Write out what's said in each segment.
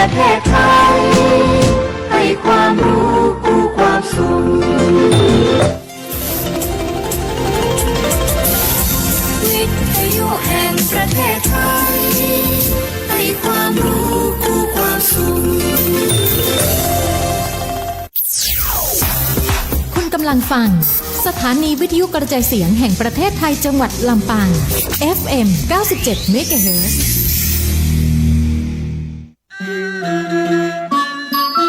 ประเทศไทยให้ความรู้คู่ความสุขวิทยุแห่งประเทศไทยให้ความรู้คู่ความสุขคุณกำลังฟังสถานีวิทยุกระจายเสียงแห่งประเทศไทยจังหวัดลำปาง FM 97 MHz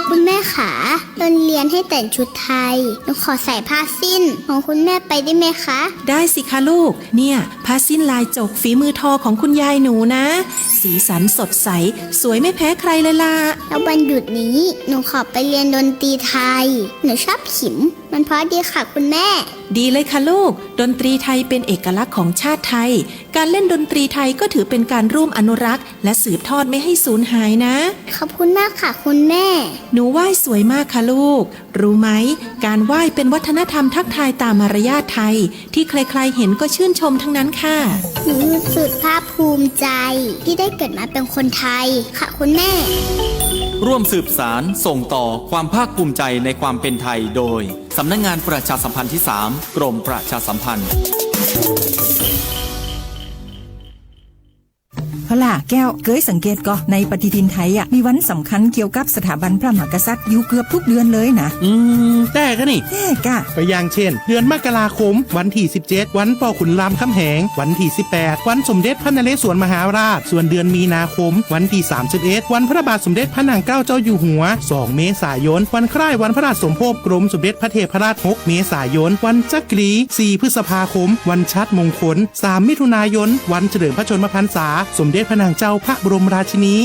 คุณแม่ขาตอนเรียนให้แต่งชุดไทยหนูขอใส่ผ้าสิ้นของคุณแม่ไปได้ไหมคะได้สิคะลูกเนี่ยผ้าสิ้นลายจกฝีมือทอของคุณยายหนูนะสีสันสดใสสวยไม่แพ้ใครเลยล่ะแล้ววันหยุดนี้หนูขอไปเรียนดนตรีไทยหนูชอบขิมมันเพราะดีค่ะคุณแม่ดีเลยค่ะลูกดนตรีไทยเป็นเอกลักษณ์ของชาติไทยการเล่นดนตรีไทยก็ถือเป็นการร่วมอนุรักษ์และสืบทอดไม่ให้สูญหายนะขอบคุณมากค่ะคุณแม่หนูไหว้สวยมากค่ะลูกรู้ไหมการไหว้เป็นวัฒนธรรมทักทายตามมารยาทไทยที่ใครๆเห็นก็ชื่นชมทั้งนั้นค่ะหนูรู้สึกภาคภูมิใจที่ได้เกิดมาเป็นคนไทยค่ะคุณแม่ร่วมสืบสารส่งต่อความภาคภูมิใจในความเป็นไทยโดยสำนักงานประชาสัมพันธ์ที่ 3 กรมประชาสัมพันธ์พล่ะแก้วเคยสังเกตก็ในปฏิทินไทยมีวันสำคัญเกี่ยวกับสถาบันพระมหากษัตริย์อยู่เกือบทุกเดือนเลยนะแต่ก็นี่กะก็อย่างเช่นเดือนมกราคมวันที่17วันป่อขุนรามคำแหงวันที่18วันสมเด็จพระนเรศวรมหาราชส่วนเดือนมีนาคมวันที่31วันพระบาทสมเด็จพระนางเกล้าเจ้าอยู่หัว2เมษายนวันคล้ายวันพระราชสมภพกรมสมเด็จพระเทพราช6เมษายนวันจักรี4พฤษภาคมวันชัดมงคล3มิถุนายนวันเฉลิมพระชนมพรรษาสมเด็จพระนางเจ้าพระบรมราชินี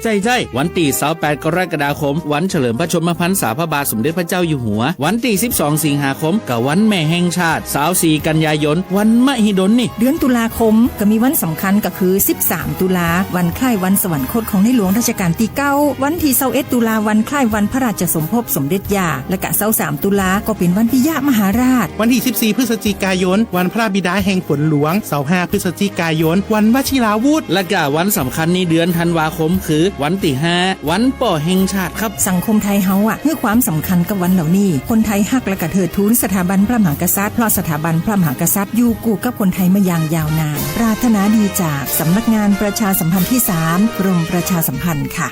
ใจวันที่28กรกฎาคมวันเฉลิมพระชนมพรรษาพระบาทสมเด็จพระเจ้าอยู่หัววันที่12สิงหาคมกับวันแม่แห่งชาติ24กันยายนวันมหิดลนี่เดือนตุลาคมก็มีวันสำคัญก็คือ13ตุลาวันคล้ายวันสวรรคตของในหลวงรัชกาลที่9วันที่21ตุลาวันคล้ายวันพระราชสมภพสมเด็จย่าและก็23ตุลาก็เป็นวันปิยมหาราชวันที่14พฤศจิกายนวันพระบิดาแห่งฝนหลวง25พฤศจิกายนวันวชิราวุธและก็วันสำคัญในเดือนธันวาคมคือวันที่5วันป่อแห่งชาติครับสังคมไทยเฮาให้ความสำคัญกับวันเหล่านี้คนไทยฮักและก็เทิดทูนสถาบันพระมหากษัตริย์เพราะสถาบันพระมหากษัตริย์อยู่คู่กับคนไทยมาอย่างยาวนานปรารถนาดีจากสำนักงานประชาสัมพันธ์ที่ 3 กรมประชาสัมพันธ์ค่ะ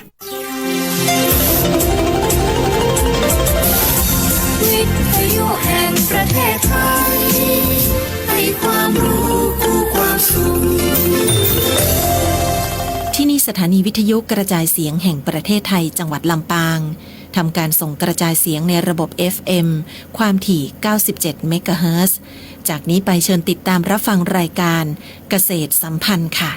วิทยุแห่งประเทศไทยให้ความรู้คู่ความสุขที่นี่สถานีวิทยุกระจายเสียงแห่งประเทศไทยจังหวัดลำปางทำการส่งกระจายเสียงในระบบ FM ความถี่ 97 เมกะเฮิรตซ์ จากนี้ไปเชิญติดตามรับฟังรายการเกษตรสัมพันธ์ค่ะ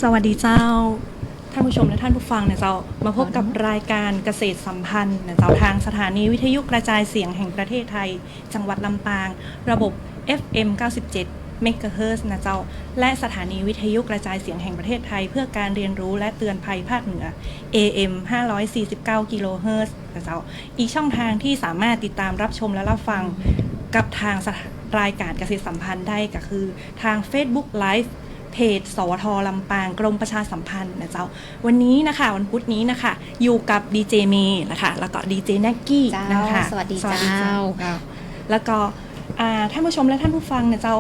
สวัสดีเจ้าท่านผู้ชมและท่านผู้ฟังเนี่ยเจ้ามาพบกับรายการเกษตรสัมพันธ์เนี่ยเจ้าทางสถานีวิทยุกระจายเสียงแห่งประเทศไทยจังหวัดลำปางระบบ FM 97 เมกะเฮิรตซ์นะเจ้าและสถานีวิทยุกระจายเสียงแห่งประเทศไทยเพื่อการเรียนรู้และเตือนภัยภาคเหนือ AM 549กิโลเฮิรตซ์นะเจ้าอีกช่องทางที่สามารถติดตามรับชมและรับฟังกับทางรายการเกษตรสัมพันธ์ได้ก็คือทาง Facebook Live เพจสวทลำปางกรมประชาสัมพันธ์นะเจ้าวันนี้นะคะวันพุธนี้นะคะอยู่กับดีเจเมย์นะคะแล้วก็ดีเจแน็กกี้นะคะสวัสดีเจ้า แล้วก็ท่านผู้ชมและท่านผู้ฟังเนี่ยเจ้า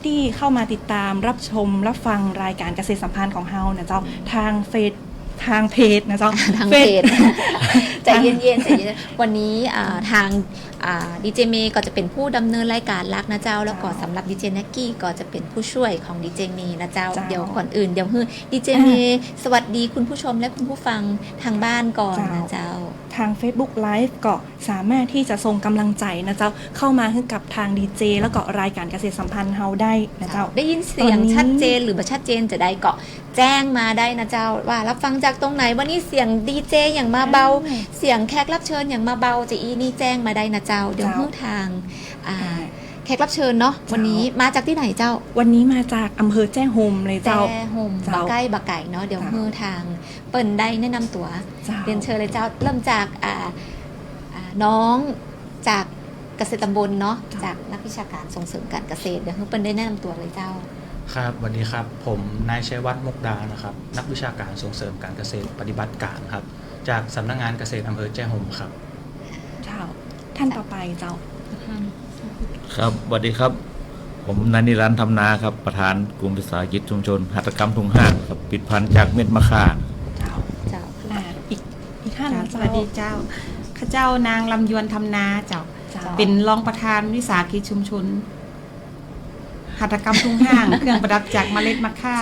ที่เข้ามาติดตามรับชมรับฟังรายการเกษตรสัมพันธ์ของเฮาเนี่ยเจ้าทางเพจนะเจ้าทางเพจใจเย็นๆใจเย็นวันนี้ทางดีเจเมย์ก็จะเป็นผู้ดำเนินรายการลักนะเจ้าแล้วก็สำหรับดีเจแน็กกี้ก็จะเป็นผู้ช่วยของดีเจเมย์นะเจ้าเดี๋ยวก่อนอื่นเดี๋ยวให้ดีเจเมย์สวัสดีคุณผู้ชมและคุณผู้ฟังทางบ้านก่อนนะเจ้าทาง Facebook Live ก็สามารถที่จะส่งกำลังใจนะเจ้าเข้ามาให้กับทางดีเจแล้วก็รายการเกษตรสัมพันธ์เฮาได้นะเจ้าได้ยินเสียงชัดเจนหรือไม่ชัดเจนจะได้ก็แจ้งมาได้นะเจ้าว่ารับฟังจากตรงไหนวันนี้เสียงดีเจอย่างมาเบาเสียงแขกรับเชิญอย่างมาเบาจะอีนี่แจ้งมาได้นะเจ้าเดี๋ยวทางแขกรับเชิญเนาะวันนี้มาจากที่ไหนเจ้าวันนี้มาจากอำเภอแจ้ห่มเลยเจ้าแจ้ห่มใกล้บะไก่เนาะเดี๋ยวทางเปิ่นได้แนะนำตัวเรียนเชิญเลยเจ้าเริ่มจากน้องจากเกษตรตำบลเนาะจากนักวิชาการส่งเสริมการเกษตรเดี๋ยวเปิ่นได้แนะนำตัวเลยเจ้าครับสวัสดีครับผมนายชัยวัฒน์มุกดานะครับนักวิชาการส่งเสริมการเกษตรปฏิบัติการครับจากสำนักงานเกษตรอำเภอแจ้ห่มครับเจ้าท่านต่อไปเจ้าครับสวัสดีครับผมนันนิรันดร์ธรรมนาครับประธานกลุ่มวิสาหกิจชุมชนหัตถกรรมทุ่งห้างครับผลิตภัณฑ์จากเม็ดมะข่าเจ้าอีกท่านสวัสดีเจ้าข้าเจ้านางลำยวนธรรมนาเจ้าเป็นรองประธานวิสาหกิจชุมชนหัตถกรรมทุ่งห้างเครื่องประดับจากเมล็ดมะข่า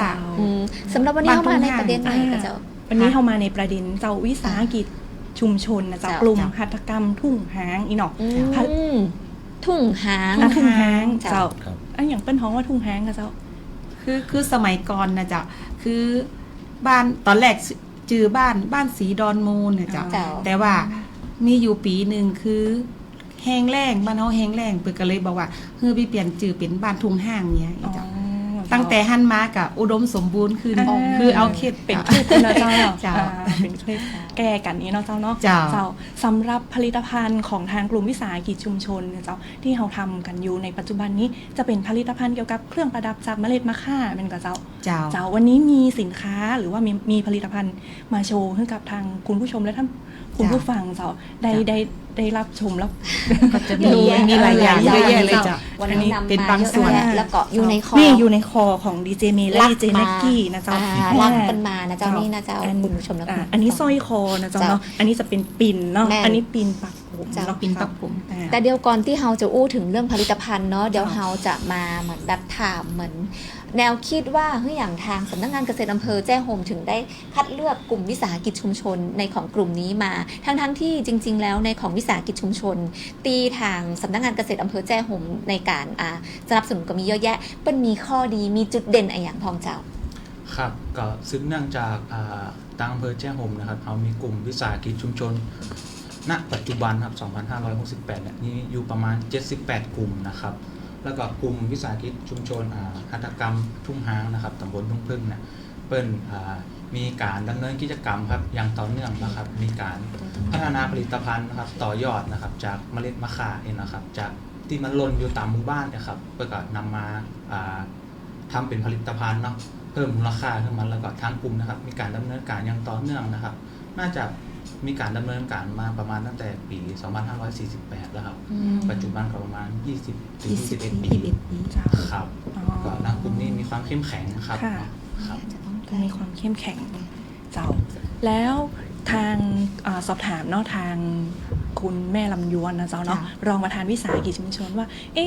สำหรับวันนี้เข้ามาในประเด็นไหนก็เจ้าวันนี้เข้ามาในประเด็นเจ้าวิสาหกิจชุมชนนะเจ้ากลุ่มหัตถกรรมทุ่งห้างอีหนอกทุ่งห้างเจ้าอย่างเป็นท้องว่าทุ่งห้างกับเจ้าคือสมัยก่อนนะเจ้าคือบ้านตอนแรกจือบ้านสีดอนมูลนะเจ้าแต่ว่ามีอยู่ปีหนึ่งคือแห้งแล้งบ้านเฮาแห้งแล้งเปิดก็เลยบอกว่าเฮือไปเปลี่ยนจือเป็นบ้านทุ่งห้างเนี่ยเจ้าตั้งแต่หันมากับอุดมสมบูรณ์คือเอาเขตเป็นเขตเนาะเจ้าเป็นเขตแก่กันนี้เนาะเจ้าเนาะเจ้าสำหรับผลิตภัณฑ์ของทางกลุ่มวิสาหกิจชุมชนเจ้าที่เราทำกันอยู่ในปัจจุบันนี้จะเป็นผลิตภัณฑ์เกี่ยวกับเครื่องประดับจากเมล็ดมะข่าเป็นกับเจ้าวันนี้มีสินค้าหรือว่ามีผลิตภัณฑ์มาโชว์ให้กับทางคุณผู้ชมและท่านคุณผู้ฟังเจ้าได้รับชมแล้วก็จะมีหลายอย่างเยอะแยะเลยจ้ะวันนี้เป็นบางส่วนแล้วก็อยู่ในคออยู่ในคอของดีเจเมย์และดีเจแน็กกี้นะเจ้าลักกันมานะเจ้านี่นะเจ้าคุณผู้ชมนะอันนี้สร้อยคอนะเจ้าเนาะอันนี้จะเป็นปิ่นเนาะอันนี้ปิ่นปักผมเจ้าปิ่นปักผมแต่เดี๋ยวก่อนที่เฮาจะอู้ถึงเรื่องผลิตภัณฑ์เนาะเดี๋ยวเฮาจะมาเหมือนแบบถามเหมือนแนวคิดว่าอย่างทางสำนักงานเกษตรอำเภอแจ้ห่มถึงได้คัดเลือกกลุ่มวิสาหกิจชุมชนในของกลุ่มนี้มาทั้งที่จริงๆแล้วในของวิสาหกิจชุมชนตีทางสำนักงานเกษตรอำเภอแจ้ห่มในการสนับสนุนก็มีเยอะแยะเป็นมีข้อดีมีจุดเด่นอะไรอย่างพองเจ้าครับก็ซึ่งเนื่องจากทางอำเภอแจ้ห่มนะครับเรามีกลุ่มวิสาหกิจชุมชนณปัจจุบันครับ2568เนี่ยนี่อยู่ประมาณ78กลุ่มนะครับแล้วก็กลุ่มวิสาหกิจชุมชนหัตถกรรมทุ่งห้างนะครับตำบลทุ่งพึ่งเนี่ยเปิ้นมีการดำเนินกิจกรรมครับอย่างต่อเนื่องนะครับมีการพัฒนาผลิตภัณฑ์นะครับต่อยอดนะครับจากเมล็ดมะข่าเองนะครับจากที่มันหล่นอยู่ตามหมู่บ้านนะครับเพื่อก็นำมาทำเป็นผลิตภัณฑ์เนาะเพิ่มมูลค่าขึ้นมาแล้วก็ทางกลุ่มนะครับมีการดำเนินการอย่างต่อเนื่องนะครับน่าจะมีการดำเนินการมาประมาณตั้งแต่ปี2548แล้วครับปัจจุบันก็ประมาณ20-21 ปีครับก็ทางกลุ่มนี้มีความเข้มแข็งครับมีความเข้มแข็งเจ้าแล้วทางสอบถามเนาะทางคุณแม่ลำยวนนะเจ้าเนาะรองประธานวิสาหกิจชุมชนว่า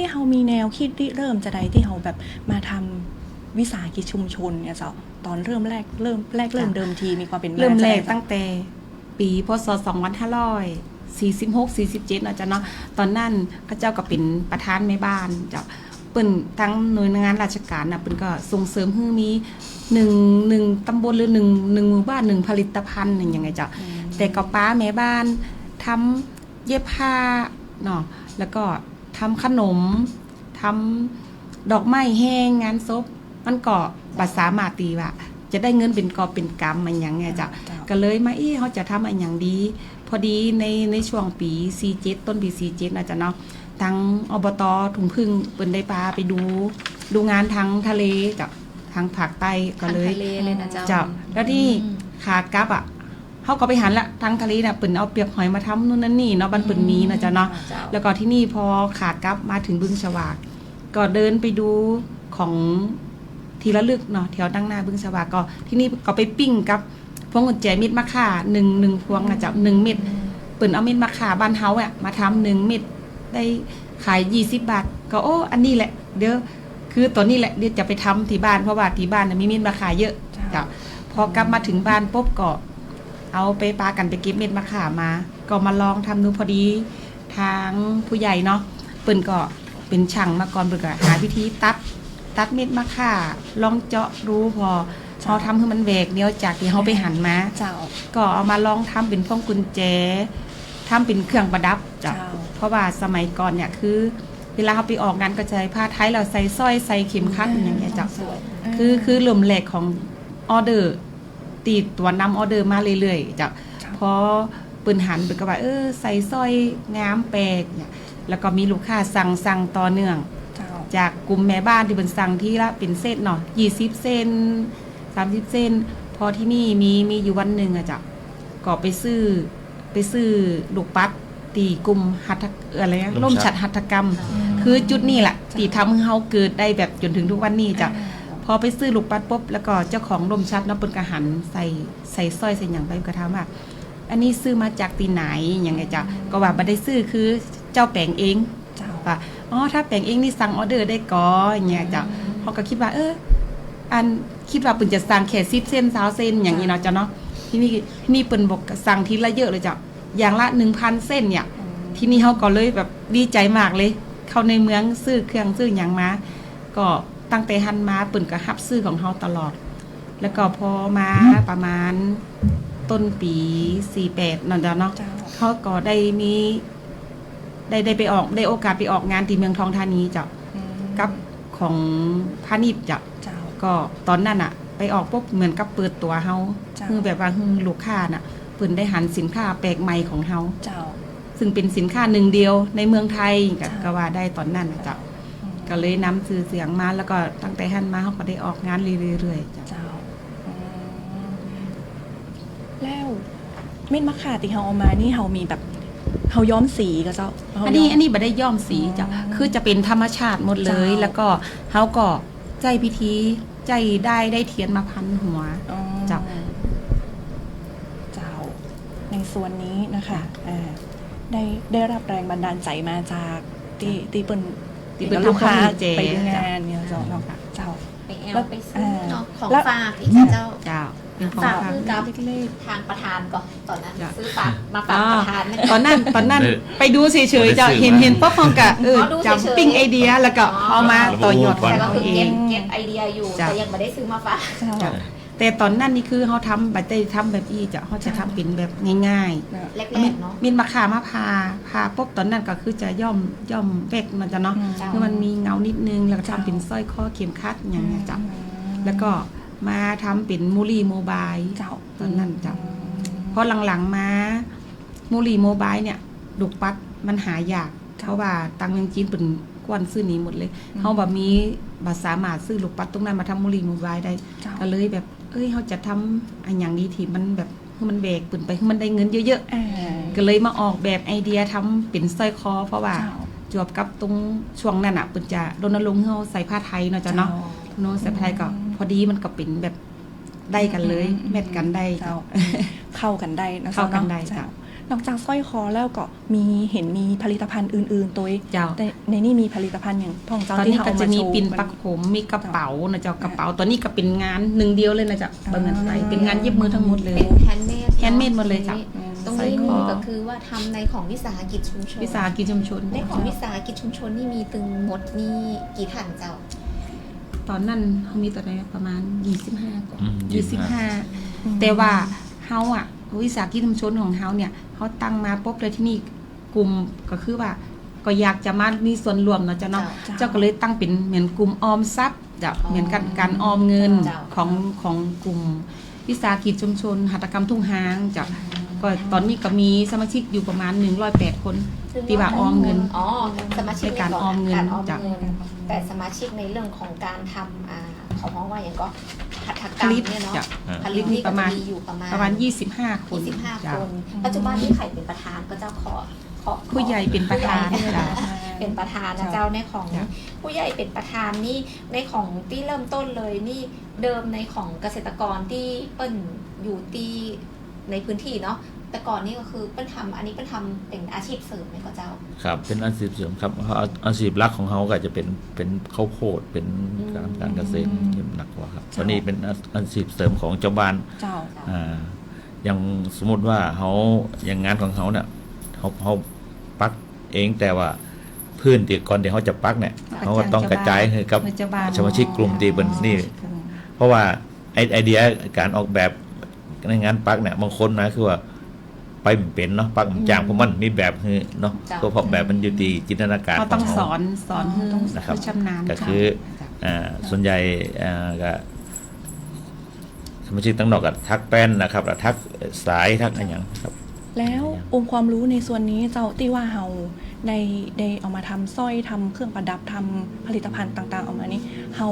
เฮามีแนวคิดที่เริ่มจะใดที่เฮาแบบมาทำวิสาหกิจชุมชนเนี่ยเจ้าตอนเริ่มเดิมทีมีความเป็นเริ่มแรกตั้งแต่ปีพศ2546-47เนาะจ้ะเนาะตอนนั้นข้าเจ้าก็เป็นประธานแม่บ้านเจ้าเปิ้นทั้งหน่วยงานราชการน่ะเปิ้นก็ส่งเสริมให้มี1ตำบลหรือ1หมู่บ้าน1ผลิตภัณฑ์1ยังไงเจ้าแต่ก็ป้าแม่บ้านทำเย็บผ้าเนาะแล้วก็ทำขนมท ดอกไม้แห้งงานศพมันก็บ่สามารถตีว่าจะได้เงินเป็นกอบเป็นกำมันหยังไงจ้ะก็เลยมาเขาจะทำอันอย่างดีพอดีในช่วงปี47ต้นปี47นะจ๊ะเนาะทางอบต.ถุงพึ่งเปิ้นได้พาไปดูงานทางทะเลจ้ะทางภาคใต้ก็เลย ทางทะเลเลยนะเจ้า จ้ะแล้วที่ขากลับอ่ะเขาก็ไปหันละทางทะเลน่ะเปิ้นเอาเปียกหอยมาทำนู่นนั่นนี่เนาะบ้านเปิ้นมีนะจ๊ะเนาะแล้วก็ที่นี่พอขากลับมาถึงบึงฉวากก็เดินไปดูของทีละลึกเนาะแถวตั้งหน้าบึงฉวากก็ที่นี่ก็ไปปิ้งกับพวงกุญแจเม็ดมะข่า1พวงนะจ๊ะ1เม็ดเปิ้นเอาเม็ดมะข่าบ้านเฮาอ่ะมาทำ1เม็ดได้ขาย20 บาทก็โอ้อันนี้แหละเดี๋ยวคือตอนนี้แหละเดี๋ยวจะไปทำที่บ้านเพราะว่าที่บ้านมีเม็ดมะข่าเยอะจ้ะพอกลับมาถึงบ้านปุ๊บก็เอาไปปากันไปเก็บเม็ดมะข่ามาก็มาลองทำดูพอดีทางผู้ใหญ่เนาะเปิ้นก็เป็นช่างมาก่อนเปิ้นก็หาวิธีตัดเม็ดมะข่าลองเจาะรู้พอเราทำให้มันแหวกเดียวจากที่เขาไปหั่นมาก็เอามาลองทำเป็นพวงกุญแจทำเป็นเครื่องประดับจ้ะเพราะว่าสมัยก่อนเนี่ยคือเวลาเขาไปออกงานก็จะใช้ผ้าไทยเราใส่สร้อยใส่เข็มขัดอย่างเงี้ยจ้ะคือลมแหลกของออเดอร์ตีตัวนำออเดอร์มาเรื่อยๆจ้ะพอปืนหันไปก็ว่าใส่สร้อยงามแปลกเนี่ยแล้วก็มีลูกค้าสั่งต่อเนื่องจากกลุ่มแม่บ้านที่เป็นสั่งที่ละเป็นเส้นเนาะ20 เส้น30 เส้นพอที่นี่มีอยู่วันหนึ่งอะจ้ะก็ไปซื้อลูกปัดตีกลุ่มหัตถอะไรนะร่มฉัตรหัตถกรรมคือจุดนี้แหละตีทำให้เฮาเกิดได้แบบจนถึงทุกวันนี้จ้ะพอไปซื้อลูกปัดปุ๊บแล้วก็เจ้าของร่มชัดเนาะเปิ้นก็หันใส่สร้อยใส่หยังไปก็ถามว่าอันนี้ซื้อมาจากที่ไหนอย่างไงจ้ะก็ว่าบ่ได้ซื้อคือเจ้าแปลงเองว่าอ๋อถ้าแปลงเองนี่สั่งออเดอร์ได้ก่ออย่างเงี้ยจ้ะเฮาก็คิดว่าอันคิดว่าเปิ้นจะสั่งแค่10 เส้น20 เส้นอย่างนี้เนาะจ้ะเนาะที่นี่เปิ้นบอกสั่งทีละเยอะเลยจ้ะอย่างละ 1,000 เส้นเนี่ยที่นี่เฮาก็เลยแบบดีใจมากเลยเข้าในเมืองซื้อเครื่องซื้อหยังมาก็ตั้งแต่หันมาเปิ้นก็รับซื้อของเฮาตลอดแล้วก็พอมาประมาณต้นปี48นั่นจ้ะเนาะเฮาก็ได้ไปออกได้โอกาสไปออกงานที่เมืองทองธานีจ้ะกับของพาณิชย์จ้ะก็ตอนนั้นน่ะไปออกปุ๊บเหมือนกับเปิดตัวเฮาคือแบบว่าลูกค้าน่ะเพิ่นได้หันสินค้าแปลกใหม่ของเฮาซึ่งเป็นสินค้าหนึ่งเดียวในเมืองไทยก็ว่าได้ตอนนั้นจ้ะก็เลยนำชื่อเสียงมาแล้วก็ตั้งแต่หันมาเฮาก็ได้ออกงานเรื่อยๆจ้ะแล้วเม็ดมะข่าที่เฮาเอามานี่เฮามีแบบเฮาย้อมสีก็เจ้าอันนี้บ่ได้ย้อมสีจ้ะคือจะเป็นธรรมชาติหมดเลยแล้วก็เฮาก็ใจพิธีใจได้เทียนมาพันหัวจ้ะในส่วนนี้นะคะได้รับแรงบันดาลใจมาจากตีเปิ้นลูกค้าไปดูงานเนี่ยเจ้าไปแอลไปซื้อเนาะของฝากอีกเจ้าฝากคือกับทางประธานก่อนตอนนั้นซื้อฝากมาฝากประธานตอนนั้นไปดูเฉยๆจะเห็นป๊อปคอร์นกะจำปิ้งไอเดียแล้วก็เอามาต่อยอดแต่ก็คือเก็บไอเดียอยู่แต่ยังไม่ได้ซื้อมาฝากแต่ตอนนั้นนี่คือเขาทำบัตรทำแบบอีจะเขาจะทำเป็นแบบง่ายๆแรกๆเนาะมีมะขามมาพาปุ๊บตอนนั้นก็คือจะย่อมแวกมันจะเนาะคือมันมีเงานิดนึงแล้วก็ทำเป็นสร้อยคอเข็มขัดอย่างเงี้ยจ้ะแล้วก็มาทำเป็นมูลี่โมบายตอนนั้นจ้ะพอหลังๆมามูลี่โมบายเนี่ยลูกปัดมันหายากเพราะว่าตังเมืองจีนเป็นกวนซื้อนี้หมดเลยเขาแบบมีบัตรสามารถซื้อลูกปัดตรงนั้นมาทำมูลี่โมบายได้ก็เลยแบบเขาจะทำอันอย่างนี้ที่มันแบบให้มันแบกปืนไปให้มันได้เงินเยอะๆก็เลยมาออกแบบไอเดียทำเป็นสร้อยคอเพราะว่าจวบกับตรงช่วงนั้นอ่ะปืนจะรณรงค์ให้เราใส่ผ้าไทยเนาะจ้ะเนาะใส่ผ้าไทยก็พอดีมันก็เป็นแบบได้กันเลยแมทกันได้เข้ากันได้นะเข้ากันได้จ้ะนอกจากสร้อยคอแล้วก็เห็นมีผลิตภัณฑ์อื่นๆตัวในนี่มีผลิตภัณฑ์อย่างพ่องเจ้าที่เขาจะมีปิ่นปักผมมีกระเป๋านะเจ้ากระเป๋าตัวนี้ก็เป็นงานหนึ่งเดียวเลยนะเจ้าบางงานไปเป็นงานเย็บมือทั้งหมดเลยเป็นแฮนด์เมดหมดเลยจ้ะตรงนี้นี่ก็คือว่าทำในของวิสาหกิจชุมชนในของวิสาหกิจชุมชนนี่มีตึงหมดนี่กี่ถังเจ้าตอนนั้นเขามีตัวไหนประมาณ25ก่อน25แต่ว่าเฮาอ่ะวิสาหกิจชุมชนของเฮาเนี่ยเขาตั้งมาปุ๊บเลยที่นี่กลุ่มก็คือว่า ก็อยากจะมามีส่วนรวมเนาะเจ้าเนาะเจ้าก็เลยตั้งเป็นเหมือนกลุ่มออมทรัพย์จะเหมือนกันการออมเงินของกลุ่มวิสาหกิจชุมชนหัตถกรรมทุ่งหางจะก็ตอนนี้ก็มีสมาชิกอยู่ประมาณ108คนที่ว่าออมเงินสมาชิกในการออมเงินจ้ะ แต่สมาชิกในเรื่องของการทำเขามองว่าอย่างก็หัตถกรรมเนี่ยเนาะผลิตนี่ก็มีอยู่ประมาณ25 คนปัจจุบันนี้ใครเป็นประธานก็เจ้าขอผู้ใหญ่เป็นประธานเป็นประธานนะเจ้าในของผู้ใหญ่เป็นประธานนี่ในของที่เริ่มต้นเลยนี่เดิมในของเกษตรกรที่เปิ้นอยู่ที่ในพื้นที่เนาะแต่ก่อนนี่ก็คือเปิ้นทำอันนี้เปิ้นทำเป็นอาชีพเสริมไหมก็เจ้าครับเป็นอาชีพเสริมครับอาชีพหลักของเขาก็จะเป็นข้าวโพดเป็นการเกษตรหนักกว่าครับตอนนี้เป็นอาชีพเสริมของเจ้าบ้านอย่างสมมติว่าเขาอย่างงานของเขาเนี่ยเขาปักเองแต่ว่าพื้นที่ก่อนที่เขาจะปักเนี่ยเขาก็ต้องกระจายให้กับสมาชิกกลุ่มตีเป็นนี่เพราะว่าไอเดียการออกแบบในงานปักเนี่ยบางคนนะคือว่าไปเป็นเนาะปักจางเพราะมันมีแบบคือเนาะตัวพอแบบมันอยู่ที่จินตนาการเขาต้องสอนนะครับ ชำนาญก็คือส่วนใหญ่ก็สมาชิกตั้งนอกกับทักแป้นนะครับทักสายทักอะไรอย่างครับแล้วองค์ความรู้ในส่วนนี้เจ้าที่ว่าเฮาได้เอามาทำสร้อยทำเครื่องประดับทำผลิตภัณฑ์ต่างๆออกมานี้เฮา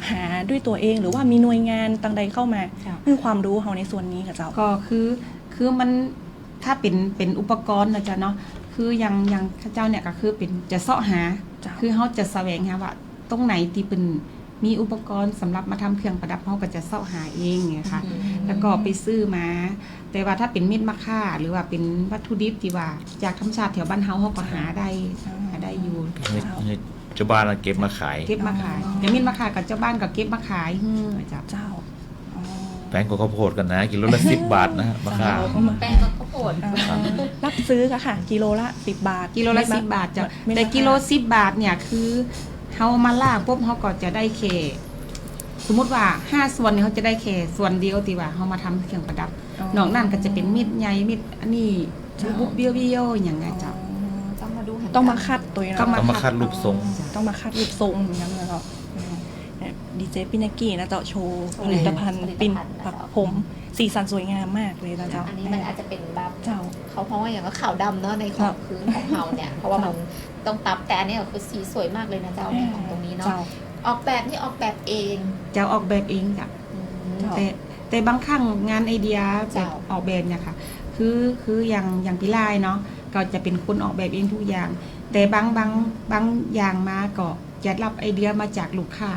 หาด้วยตัวเองหรือว่ามีหน่วยงานต่างใดเข้ามาให้ความรู้เฮาในส่วนนี้กับเจ้าก็คือมันถ้าเป็นอุปกรณ์นะจ๊ะเนาะคืออย่างข้าเจ้าเนี่ยก็คือเป็นจะเสาะหาคือเฮาจะแสวงหาว่าตรงไหนที่เป็นมีอุปกรณ์สำหรับมาทำเครื่องประดับเฮาก็จะเสาะหาเองไงค่ะแล้วก็ไปซื้อมาแต่ว่าถ้าเป็นเม็ดมะค่าหรือว่าเป็นวัตถุดิบที่ว่าจากธรรมชาติแถวบ้านเฮาก็หาได้อยู่เจ้าบ้านเก็บมาขายอย่างเม็ดมะค่ากับเจ้าบ้านก็เก็บมาขายเจ้าแป้งกับข้าวโพดกันนะกิโลละ10 บาทนะมะค่าแป้งกับข้าวโพดรับซื้อค่ะกิโลละ10 บาทกิโลละ10 บาทจ้ะแต่กิโล10 บาทเนี่ยคือเฮามาล่าปุ๊บเฮาก็จะได้แค่สมมติว่า5ส่วนเนี่ยเขาจะได้แค่ส่วนเดียวที่ว่าเฮามาทำเครื่องประดับนอกนั้นก็จะเป็นมิดใหญ่มิดอันนี้บุบเบี้ยวๆอย่างเงี้ยจ้ะต้องมาคัดตัวเนาะต้องมาคัดรูปทรงต้องมาคัดรูปทรงอย่างนั้นเลยเนาะดีเจปินากี้นะเจ้าโชว์ผลิตภัณฑ์ปิ่นปักผมสีสันสวยงามมากเลยนะเจ้าอันนี้มันอาจจะเป็นแบบเขาเพราะว่าอย่างก็ขาวดำเนาะในของพื้นของเฮาเนี่ยเพราะว่ามันต้องตับแต่อันนี้คือสีสวยมากเลยนะเจ้าในของตรงนี้เนาะออกแบบนี่ออกแบบเองจะออกแบบเองจ้ะแต่บางครั้งงานไอเดียแบบออกแบบเนี่ยค่ะคืออย่างพี่ลายเนาะก็จะเป็นคนออกแบบเองทุกอย่างแต่บางอย่างมาก็จะรับไอเดียมาจากลูกค้า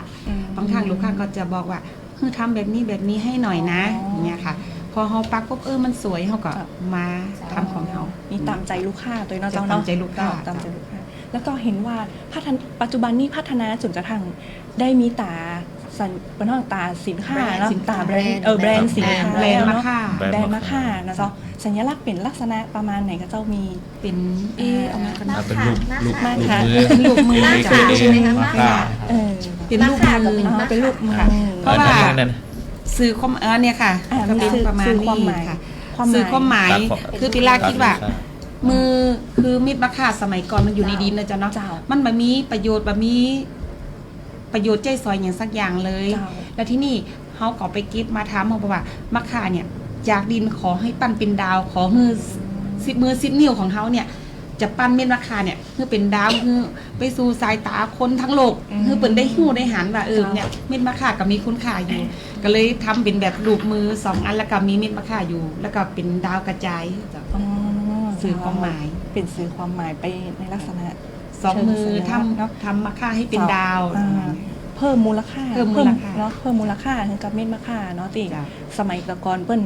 บางครั้งลูกค้าก็จะบอกว่าคือทำแบบนี้ให้หน่อยนะอย่างเงี้ยค่ะพอเขาปักปุ๊บมันสวยเขาก็มาทำของเขานี่ตามใจลูกค้าตัวเนาะตามใจลูกค้าแล้วก็เห็นว่าปัจจุบันนี้พัฒนาจนกระทั่งได้มีตาเป็นห้องตาสินค้าแล้วตาแบรนด์สินค้าแบรนด์มะค่านะเจ้าสัญลักษณ์เป็นลักษณะประมาณไหนก็เจ้ามีเป็นเอามาเป็นรูปมือใช่ไหมคะเป็นรูปมือเป็นรูปมือเพราะว่าสื่อความเนี่ยค่ะก็เป็นประมาณนี้ค่ะสื่อความหมายคือปิลาคิดว่ามือคือมีดมะค่าสมัยก่อนมันอยู่ในดินนะจ๊ะเนาะมันแบบมีประโยชน์แบบมีประโยชน์ใจซอยอย่างสักอย่างเลยแล้วที่นี่เขาก็ไปเก็บมาทำเขาบอกว่ามะค่าเนี่ยจากดินขอให้ปั้นเป็นดาวขอมือ10 นิ้วของเขาเนี่ยจะปั้นเม็ดมะค่าเนี่ยเพื่อเป็นดาวเพื่อไปสู่สายตาคนทั้งโลกเพื่อเปิดได้หูได้หันว่าเนี่ยเม็ดมะค่าก็มีคุณค่าอยู่ก็เลยทำเป็นแบบรูปมือ2 อันแล้วก็มีเม็ดมะค่าอยู่แล้วก็เป็นดาวกระจายสื่อความหมายเป็นสื่อความหมายไปในลักษณะ2 มือทำมะค่าให้เป็นดาวเพิ่มมูลค่าเนาะเพิ่มมูลค่ากับเม็ดมะค่าเนาะติสมัยก่อนเปิ้น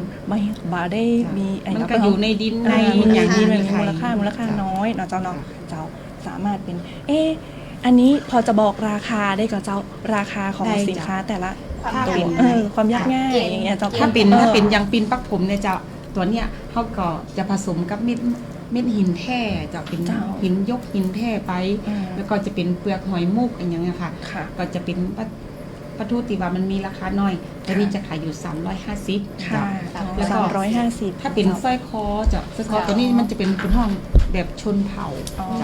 บ่ได้มีมันก็อยู่ในดินในอย่างนี้เลยมูลค่าน้อยเนาะเจ้าเนาะเจ้าสามารถเป็นอันนี้พอจะบอกราคาได้กับเจ้าราคาของสินค้าแต่ละตัวความยากง่ายอย่างเงี้ยเจ้าถ้าเป็นอย่างปิ่นปักผมเนี่ยเจ้าตัวเนี้ยเขาก็จะผสมกับเม็ดหินแท้จะเป็นหินยกหินแท้ไปแล้วก็จะเป็นเปลือกหอยมุกอย่างเงี้ยค่ะก็จะเป็น ปลาทูตีว่ามันมีราคาน้อยแต่นี่จะขายอยู่350ค่ะแล้วก็350ถ้าเป็นสร้อยคอจะสร้อยคอตัวนี้มันจะเป็นห้องแบบชนเผ่า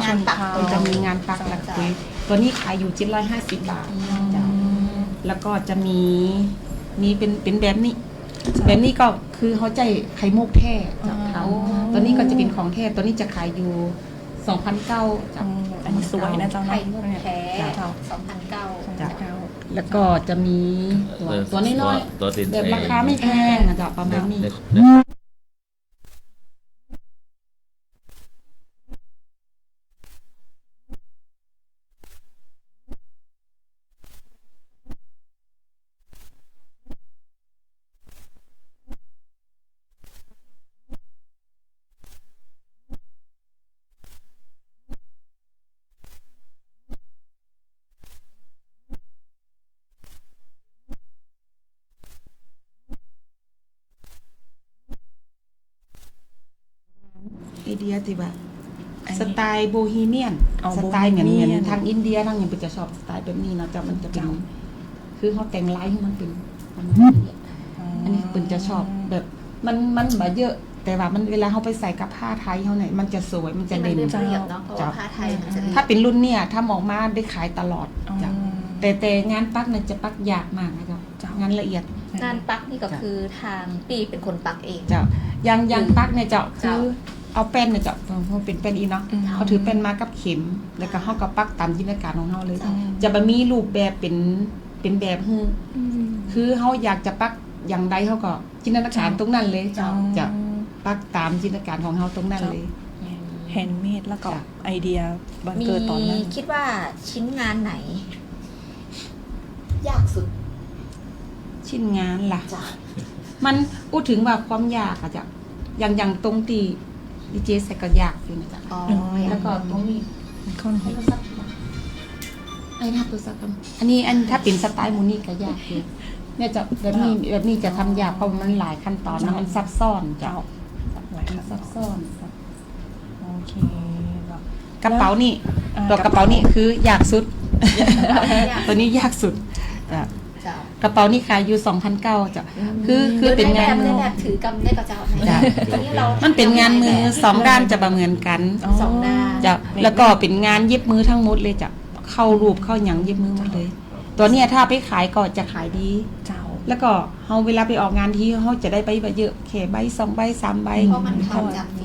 งานปัก มันจะมีงานปักหลักคุยตัวนี้ขายอยู่750 บาทจ้ะแล้วก็จะมีเป็นแบบนี้ก็คือเขาใจไข่มุกแท้จากเขาตัวนี้ก็จะเป็นของแท้ตัวนี้จะขายอยู่2,900จ้ะ อันนี้สวยนะเจ้า ไข่ เนาะ มุกแท้ จ้ะ 2,900 จ้ะแล้วก็จะมีตัวน้อย ตัวติด ๆแบบราคาไม่แพงอะจ้ะประมาณนี้ ไอเดียที่แบบสไตล์โบฮีเมียนสไตล์เหมือนทางอินเดียทางอย่างเป็นจะชอบสไตล์แบบนี้เนาะจะมันจะเป็นคือเขาแต่งลายให้มันเป็นอันนี้เป็นจะชอบแบบมันแบบเยอะแต่ว่ามันเวลาเขาไปใส่กับผ้าไทยเขาเนี่ยมันจะสวยมันจะเด่น เรียบเนาะเพราะว่าผ้าไทยมันจะ ถ้าเป็นรุ่นเนี่ยถ้าออกมาได้ขายตลอดจ้ะแต่งานปักเนี่ยจะปักยากมากนะจ๊ะงานละเอียด งานปักนี่ก็คือทางปีเป็นคนปักเอง จ้ะยังปักเนี่ยจ้ะคือเอาแป้นเนี่ยจ้ะเพราะเป็นแป้นอีเนาะเขาถือแป้นมากับเข็มแล้วก็เขาก็ปักตามจินตนาการของเขาเลยจะบ่มีรูปแบบเป็นแบบคือเขาอยากจะปักอย่างใดเขาก็จินตนาการตรงนั้นเลยจะปักตามจินตนาการของเขาตรงนั้นเลยแฮนด์เมดแล้วก็ไอเดียบังเกิดตอนนั้น คิดว่าชิ้นงานไหนยากสุด ชิ้นงานล่ะมันพูดถึงว่าความยากอะจ้ะอย่างตรงตีดีเจใส่ก็ยากอยู่นะจ๊ะแล้วก็ตรงนี้ให้เขาซักไอ้หน้าตัวซักกันอันนี้ถ้าเป็นสไตล์มูนี่ก็ยากอยู่เนี่ยจะแบบนี้จะทำยากเพราะมันหลายขั้นตอนนะมันซับซ้อนจ้ะซับซ้อนโอเค กระเป๋านี่ตัวกระเป๋านี่คือยากสุดตัวนี้ยากสุดจ้ะกระเป๋านี่ขายอยู่ 2,900 จ้ะคือเป็นงานมือถือกำได้กับเจ้ามันเป็นงานมือ2ด้านจะประเหมือนกัน2ด้านจ้ะแล้วก็เป็นงานเย็บมือทั้งหมดเลยจ้ะเข้ารูปเข้าหยังเย็บมือหมดเลยตัวเนี้ยถ้าไปขายก็จะขายดีแล้วก็เฮาเวลาไปออกงานที่เฮาจะได้ไปเยอะแค่ใบ2ใบ3ใบเพราะมัน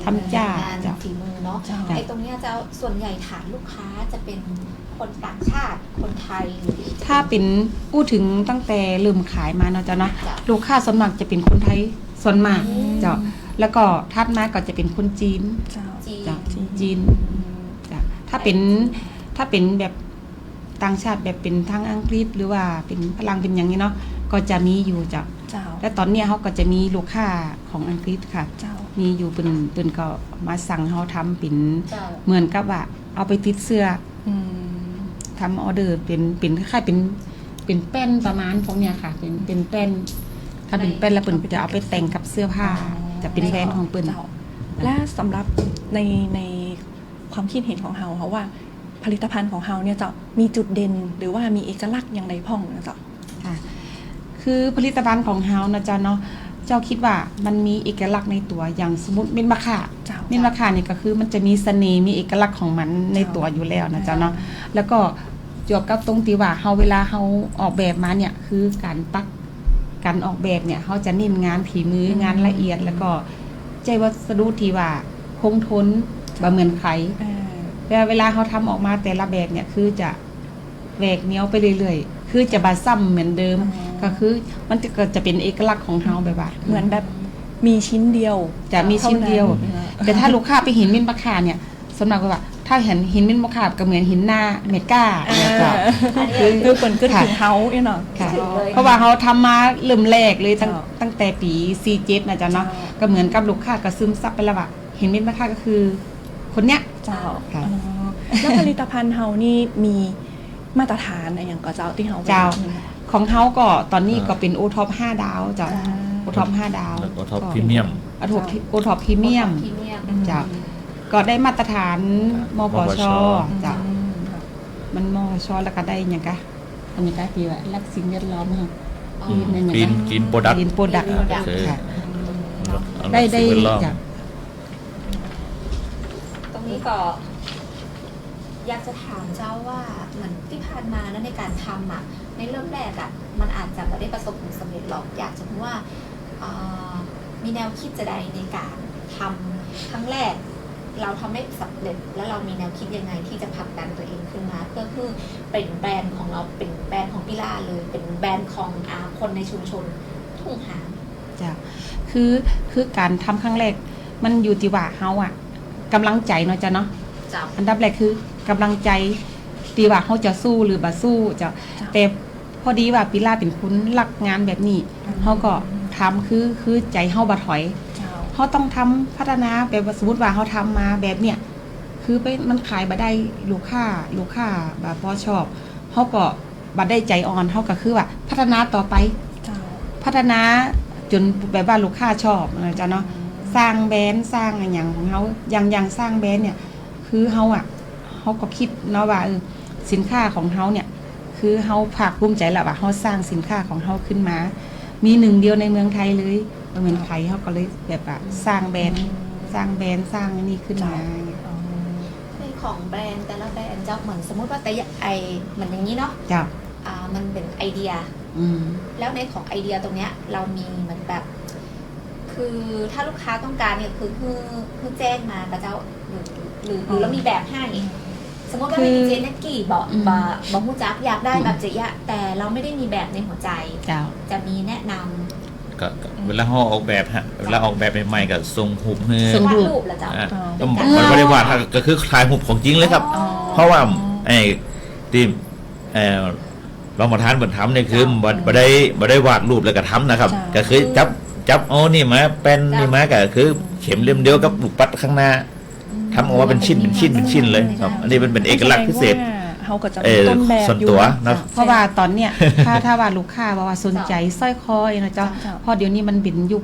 ทำจ้าฝีมือเนาะไอ้ตรงเนี้ยจะส่วนใหญ่ฐานลูกค้าจะเป็นคนต่างชาติคนไทยหรือถ้าเป็นพูดถึงตั้งแต่เริ่มขายมาเนาะจ้ะเนาะลูกค้าส่วนมากจะเป็นคนไทยส่วนมากจ้ะแล้วก็ถัดมาก็จะเป็นคนจีนจ้ะจีนจ้ะถ้าเป็นแบบต่างชาติแบบเป็นทางอังกฤษหรือว่าเป็นพลังเป็นอย่างนี้เนาะก็จะมีอยู่จ้ะและตอนนี้เขาก็จะมีลูกค้าของอังกฤษค่ะมีอยู่เป็นก็มาสั่งเขาทำเป็นเหมือนกับว่าเอาไปติดเสื้อทำออเดอร์เป็นคล้ายๆเป็นแป้นประมาณพวกเนี้ยค่ะเป็นแป้นถ้าเป็นแป้นแล้วเปิ่นจะเอาไปแต่งกับเสื้อผ้าจะเป็นแบรนด์ของเปิ่นและสำหรับในความคิดเห็นของเฮาเขาว่าผลิตภัณฑ์ของเฮาเนี่ยจะมีจุดเด่นหรือว่ามีเอกลักษณ์อย่างใดพ่องนะจ๊ะคือผลิตภัณฑ์ของเฮานะจ๊ะเนาะเจ้าคิดว่ามันมีเอกลักษณ์ในตัวอย่างสมมติเม็ดมะข่านี่ก็คือมันจะมีเสน่ห์มีเอกลักษณ์ของมันในตัวอยู่แล้วนะจ๊ะเนาะแล้วก็จวบกับตรงที่ว่าเฮาเวลาเฮาออกแบบมาเนี่ยคือการออกแบบเนี่ยเฮาจะเน้นงานฝีมืองานละเอียดแล้วก็ใจวัสดุที่ว่าคงทนบ่เหมือนใครเวลาเขาทำออกมาแต่ละแบบเนี่ยคือจะแหวกเหนียวไปเรื่อยๆคือจะบาซ้ำเหมือนเดิมก็คือมันจะเป็นเอกลักษณ์ของเขาแบบว่าเหมือนแบบมีชิ้นเดียวจะมีชิ้นเดียวแต่ถ้าลูกค้าไปเห็นมิ้นมะข่าเนี่ยสำหรับว่าถ้าเห็นหินมิ้นมะข่าก็เหมือนหินหน้าเมก้าคือคนขึ้นถึงเฮาเนาะเพราะว่าเขาทำมาเริ่มแรกเลยตั้งแต่ปี47นะจ๊ะเนาะก็เหมือนกับลูกค้าก็ซึมซับไปแล้วว่าเห็นมิ้นมะข่าก็คือคนเนี้ยแล้วผลิตภัณฑ์เฮานี่มีมาตรฐานอะไรอย่างก็เจ้าที่เฮาของเฮาก็ตอนนี้ก็เป็นโอท็อป5 ดาวจ้ะโอท็อป5 ดาวโอท็อปพรีเมียมโอท็อปพรีเมียมจ้ะก็ได้มาตรฐานมปชจ้ะมันมปชแล้วก็ได้อย่างกะ อันนี้ก็คือว่ารักสิ่งแวดล้อมค่ะ กินโปรดักต์ กินโปรดักต์ ค่ะ ได้จาก ตรงนี้ก็อยากจะถามเจ้าว่าเหมือนที่ผ่านมาแล้วในการทำอ่ะในเริ่มแรกอ่ะมันอาจจะไม่ได้ประสบผลสำเร็จหรอกอยากจะรู้ว่ามีแนวคิดจะใดในการทำครั้งแรกเราทำไม่สำเร็จแล้วเรามีแนวคิดยังไงที่จะผลักดันตัวเองขึ้นมาเพื่อเป็นแบรนด์ของเราเป็นแบรนด์ของพี่ล่าเลยเป็นแบรนด์ของคนในชุมชนทุ่งหางจ้ะคือการทำครั้งแรกมันอยู่ที่ว่าเฮาอ่ะกำลังใจเนาะจ้ะเนาะอันดับแรกคือกำลังใจตีว่าเขาจะสู้หรือบ่สู้จ้ะแต่พอดีว่าปิล่าเป็นคนรักงานแบบนี้เขาก็ทำคือใจเขาบ่ถอยเขาต้องทำพัฒนาแบบสมมติว่าเขาทำมาแบบเนี้ยคือไปมันขายบ่ได้ลูกค้าบ่พอชอบเขาก็บ่ได้ใจอ่อนเขาก็คือว่าพัฒนาต่อไปพัฒนาจนแบบว่าลูกค้าชอบจ้ะเนาะสร้างแบรนด์สร้างอะไรอย่างของเขาอย่างสร้างแบรนด์เนี่ยคือเขาก็คิดเนาะว่าสินค้าของเขาเนี่ยคือเขาภาคภูมิใจแหละว่าเขาสร้างสินค้าของเขาขึ้นมามีหนึ่งเดียวในเมืองไทยเลยเมืองไทยเขาก็เลยแบบว่าสร้างแบรนด์สร้างอันนี้ขึ้นมาในของแบรนด์แต่ละแบรนด์เจ้าเหมือนสมมติว่าแต่เหมือนอย่างนี้เนาะจ้ะมันเป็นไอเดียแล้วในของไอเดียตรงเนี้ยเรามีเหมือนแบบคือถ้าลูกค้าต้องการเนี่ยคือแจ้งมากับเจ้าหรือเรามีแบบให้สมมติว่ามีเจนักกี้บอกผู้จักอยากได้แบบเจียแต่เราไม่ได้มีแบบในหัวใจจะมีแนะนำก็เวลาห่อออกแบบฮะเวลาออกแบบใหม่ๆก็ส่งรูปให้วาดรูปแล้วจ้ะมันไม่ได้วาดก็คือถ่ายรูปของจริงเลยครับเพราะว่าไอ้ที่เรามาทานบนทำเนี่ยคือบ่ได้วาดรูปแล้วก็ทำนะครับก็คือจับเอานี่มาเป็นนี่มาก็คือเข็มเล่มเดียวกับลูกปัดข้างหน้าทำออกมาเป็นชิ้นเลยครับอันนี้เป็นเอกลักษณ์พิเศษเขาก็จะต้นแบบส่วนตัวนะเพราะว่าตอนเนี้ยถ้าว่าลูกค้าว่าสนใจสร้อยคอนะเจ้าพอเดี๋ยวนี้มันเป็นยุค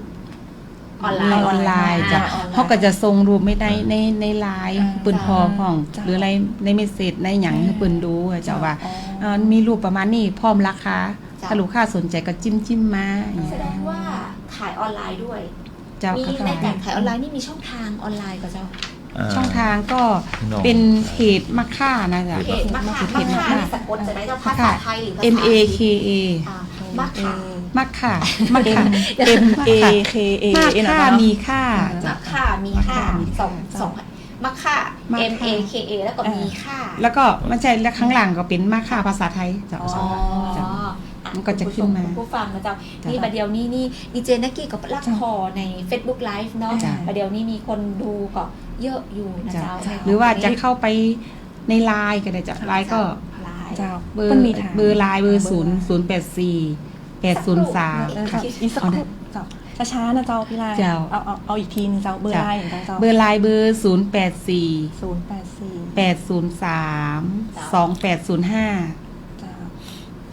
ออนไลน์จ้ะเขาก็จะส่งรูปไม่ได้ในไลน์ปืนพอของหรืออะไรในเมสเซจในหยังให้ปืนดูเจ้าว่ามีรูปประมาณนี้พร้อมราคาถ้าลูกค้าสนใจก็จิ้มมาแสดงว่าขายออนไลน์ด้วยมีในการขายออนไลน์นี่มีช่องทางออนไลน์ก็เจ้าช่องทางก็เป็นเพจมักค่านะจ๊ะเพจมักค่าสะกดจะได้เจ้าภาษาไทยหรือภาษาMAKA มักค่ามักค่าMAKA มักค่ามีค่ามักค่ามีค่าสองมักค่า MAKA แล้วก็มีค่าแล้วก็มันใช่แล้วข้างหลังก็เป็นมักค่าภาษาไทยจ้ะมันก็จะขึ้นมาผู้ฟังนะเจ้านี่ประเดี๋ยวนี้นี่ดีเจนักกี้กับลักคอใน Facebook Live เนาะประเดี๋ยวนี้มีคนดูก็เยอะอยู่นะเจ้าหรือว่าจะเข้าไปในไลน์ก็ได้จ้ะไลน์ก็เบอร์ไลน์เบอร์0084803อีกสักช้าๆนะเจ้าพี่ลายเอาอีกทีนึงเจ้าเบอร์ไลน์อย่างเจ้าเบอร์ไลน์เบอร์0848032805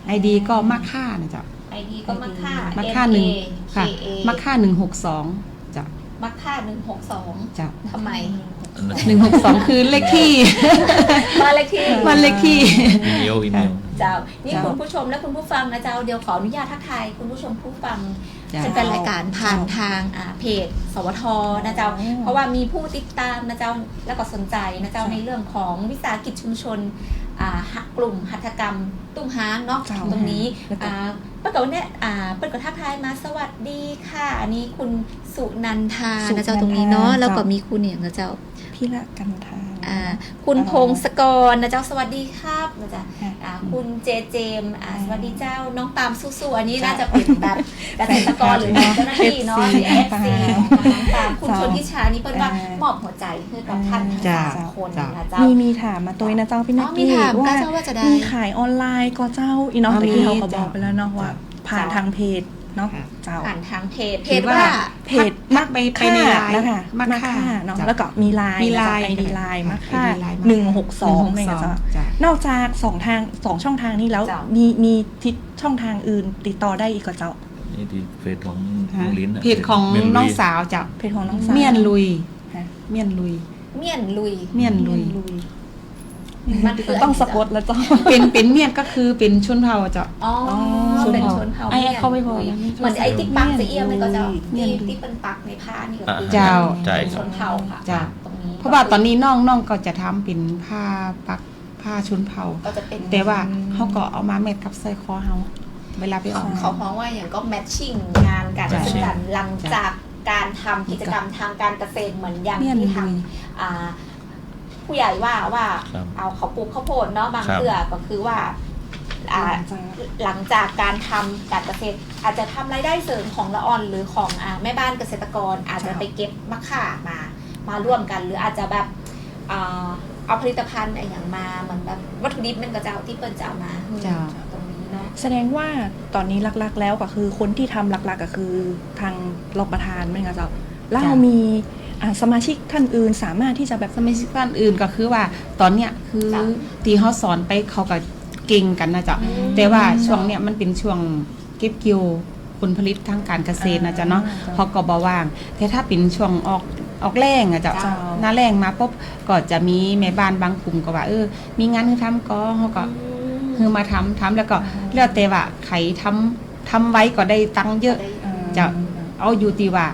ไอดีก็มักค่านะจ๊ะไอดีก็มักค่า1ค่ะมักค่า162จ้ะมักค่า162จ้ะทำไม162คือเลขที่บ้านเลขที่เจ้านี่คุณผู้ชมและคุณผู้ฟังนะเจ้าเดี๋ยวขออนุญาตทักทายคุณผู้ชมผู้ฟังแฟนรายการผ่านทางเพจสวทนะเจ้าเพราะว่ามีผู้ติดตามนะเจ้าแล้วก็สนใจนะเจ้าในเรื่องของวิสาหกิจชุมชนกลุ่มหัตถกรรมตุ้งฮางเนาะตรงนี้เปิ้ลก็เนี่ยเปิ้ลก็ทักทายมาสวัสดีค่ะอันนี้คุณสุนันทานะเจ้าตรงนี้เนาะแล้วก็มีคุณเนี่ยนะเจ้าพี่ละกันทาคุณพงศกรนะเจ้าสวัสดีครับนะจ๊ะคุณเจมสวัสดีเจ้าน้องปามสู้ๆอันนี้น่าจะเป็นแบบเกษตรกรหรือเจ้าหน้าที่เนาะหรือ FC น้องปามคุณชนทิชานี่เปิ้ลว่ามอบหัวใจให้กับท่านทั้ง3คนนะเจ้ามีถามมาตัวนะเจ้าพี่นักกี้ว่ามีขายออนไลน์ก็เจ้าอีเนาะที่เขาก็บอกไปแล้วเนาะว่าผ่านทางเพจเนาะผ่านทางเพจว่าเพจมักไปในไลน์นะคะมักค่าเนาะแล้วก็มีไลน์ไอดีไลน์มักค่า162อะไรอย่างเงี้ยนอกจาก2ช่องทางนี้แล้วมีทิศช่องทางอื่นติดต่อได้อีกก็เจ้านี่ที่เพจของลิ้นเพจของน้องสาวจ้ะเพจของน้องสาวเมียนลุย มันคือ ต้องสะกดแล้วจ้ะ เป็นเมียนก็คือเป็นชนเผ่าเจ้า อ๋อเป็นชนเผ่า ไอ้เข้าไม่พอ เหมือนไอ้ติ๊กปักจะเอี้ยมนี่ก็จะที่เป็นปักในผ้านี่ก็คือ เจ้า ชนเผ่าค่ะ จ้า ตรงนี้ เพราะว่าตอนนี้น้องก็จะทำเป็นผ้าปักผ้าชนเผ่า ก็จะเป็น แต่ว่าเขาก็เอามาแมทกับสร้อยคอเฮาเวลาไปออก เขาเพราะว่าอย่างก็แมทชิ่งงานกันซึ่งกันหลังจากการทำกิจกรรมทางการเกษตรเหมือนอย่างที่ทำผู้ใหญ่ว่าเอาเขาปลูกข้าวโพดเนาะบางเทื่อก็คือว่าหลังจากการทำการเกษตรอาจจะทำรายได้เสริมของละอ่อนหรือของแม่บ้านเกษตรกรอาจจะไปเก็บมะข่ามาร่วมกันหรืออาจจะแบบเอาผลิตภัณฑ์อะไรอย่างมาเหมือนแบบวัตถุดิบมันก็จะเอาที่เปิ้ลจะเอามาตรงนี้เนาะ แสดงว่าตอนนี้หลักๆแล้วก็คือคนที่ทำหลักๆก็คือทางรองประธานไม่งั้นเจ้าแล้วเรามีสมาชิกท่านอื่นสามารถที่จะแบบสมาชิกท่านอื่นก็คือว่าตอนเนี้ยคือตีเขาสอนไปเขาก็เก่งกันนะจ๊ะแต่ว่าช่วงเนี้ยมันเป็นช่วงเก็บเกี่ยวผลผลิตทางการเกษตรนะจ๊ะเนาะเขาก็บ่ว่างแต่ถ้าเป็นช่วงออกแรงอะจ๊ะหน้าแรงมาปุ๊บก็จะมีแม่บ้านบางกลุ่มก็ว่ามีงานให้ทำก็เขาก็คือมาทำแล้วก็แล้วแต่ว่าใครทำไว้ก็ได้ตังค์เยอะจะเอาอยู่ที่ว่า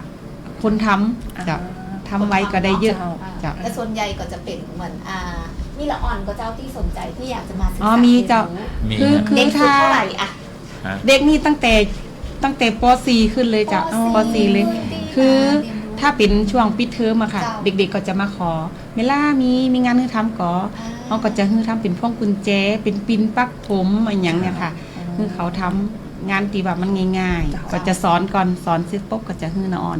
คนทำจะทำไว้ก็ได้เยอะจ้ะ แต่ส่วนใหญ่ก็จะเป็นเหมือนมีละอ่อนก็เจ้าที่สนใจที่อยากจะมาศึกษา มีเจ้าคือ เด็กสุดเท่าไหร่อะ เด็กนี่ตั้งแต่ป .4 ขึ้นเลยจ้ะป .4 เลยคือถ้าเป็นช่วงปิดเทอมอะค่ะเด็กๆก็จะมาขอเวลามีงานให้ทำก็เขาก็จะให้ทำเป็นพวงกุญแจเป็นปิ่นปักผมอะไรอย่างเนี้ยค่ะคือเขาทำงานตีแบบมันง่ายๆก็จะสอนก่อนสอนเสร็จปุ๊บก็จะให้นอน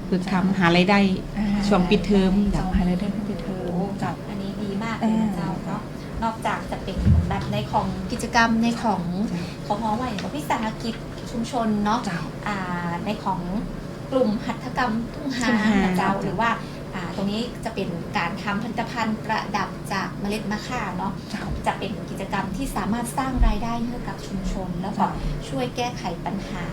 ฝึกทำหารายได้ช่วงปิดเทอม หารายได้ปิดเทอม อันนี้ดีมากเลยนะเจ้าเนาะนอกจากจะเป็นแบบในของกิจกรรมในของห้องใหม่ของวิสาหกิจชุมชนเนาะในของกลุ่มหัตถกรรมทุ่งฮานะเจ้าหรือว่าตรงนี้จะเป็นการทำผลิตภัณฑ์ประดับจากเมล็ดมะข่าเนาะจะเป็นกิจกรรมที่สามารถสร้างรายได้ให้กับชุมชนแล้วก็ช่วยแก้ไขปัญหา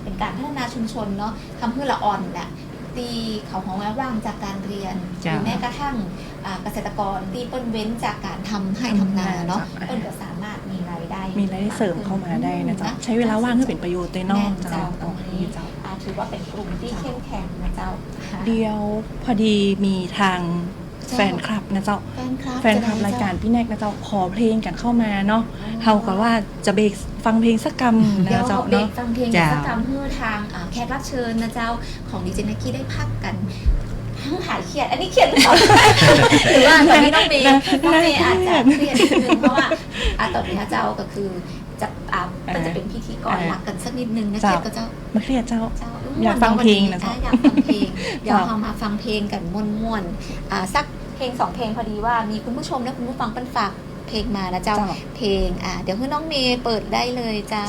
เป็นการพัฒนาชุมชนเนาะทำให้ละอ่อนเนี่ยตีเขาของว่างจากการเรียนหรือแม้กระทั่งเกษตรกรที่เปิ้ลเว้นจากการทำให้ทำนาเนาะเปิ้ลก็สามารถมีรายได้เสริมเข้ามาได้นะจ๊ะใช้เวลาว่างให้เป็นประโยชน์ในนอกเจ้าตรงนี้เจ้าถือว่าเป็นกลุ่มที่เข้มแข็งนะเจ้าเดียวพอดีมีทางแฟนคลับนะเจ้าแฟนคลับรายการพี่แนกนะเจ้าขอเพลงกันเข้ามาเนาะเขาก็ว่าจะเบรกฟังเพลงสักกรรมนะเจ้าเนาะฟังเพลงสักกรรมเพื่อทางแขกรับเชิญนะเจ้าของดีเจนักกี้ได้พักกันหายเครียดอันนี้เครียดหรือเปล่าหรือว่าตอนนี้น้องเมย์อาจจะเครียดนิดนึงเพราะว่าตอนนี้เจ้าก็คือจะมันจะเป็นพิธีกรหลักกันสักนิดนึงนะเครียดก็เจ้าไม่เครียดเจ้าอยากฟังเพลงนะเจ้าอยากฟังเพลงเดี๋ยวเรามาฟังเพลงกันม่วนๆสักเพลง2เพลงพอดีว่ามีคุณผู้ชมและคุณผู้ฟังเป็นฝากเพลงมานะเจ้าเพลงเดี๋ยวให้น้องเมย์เปิดได้เลยเจ้า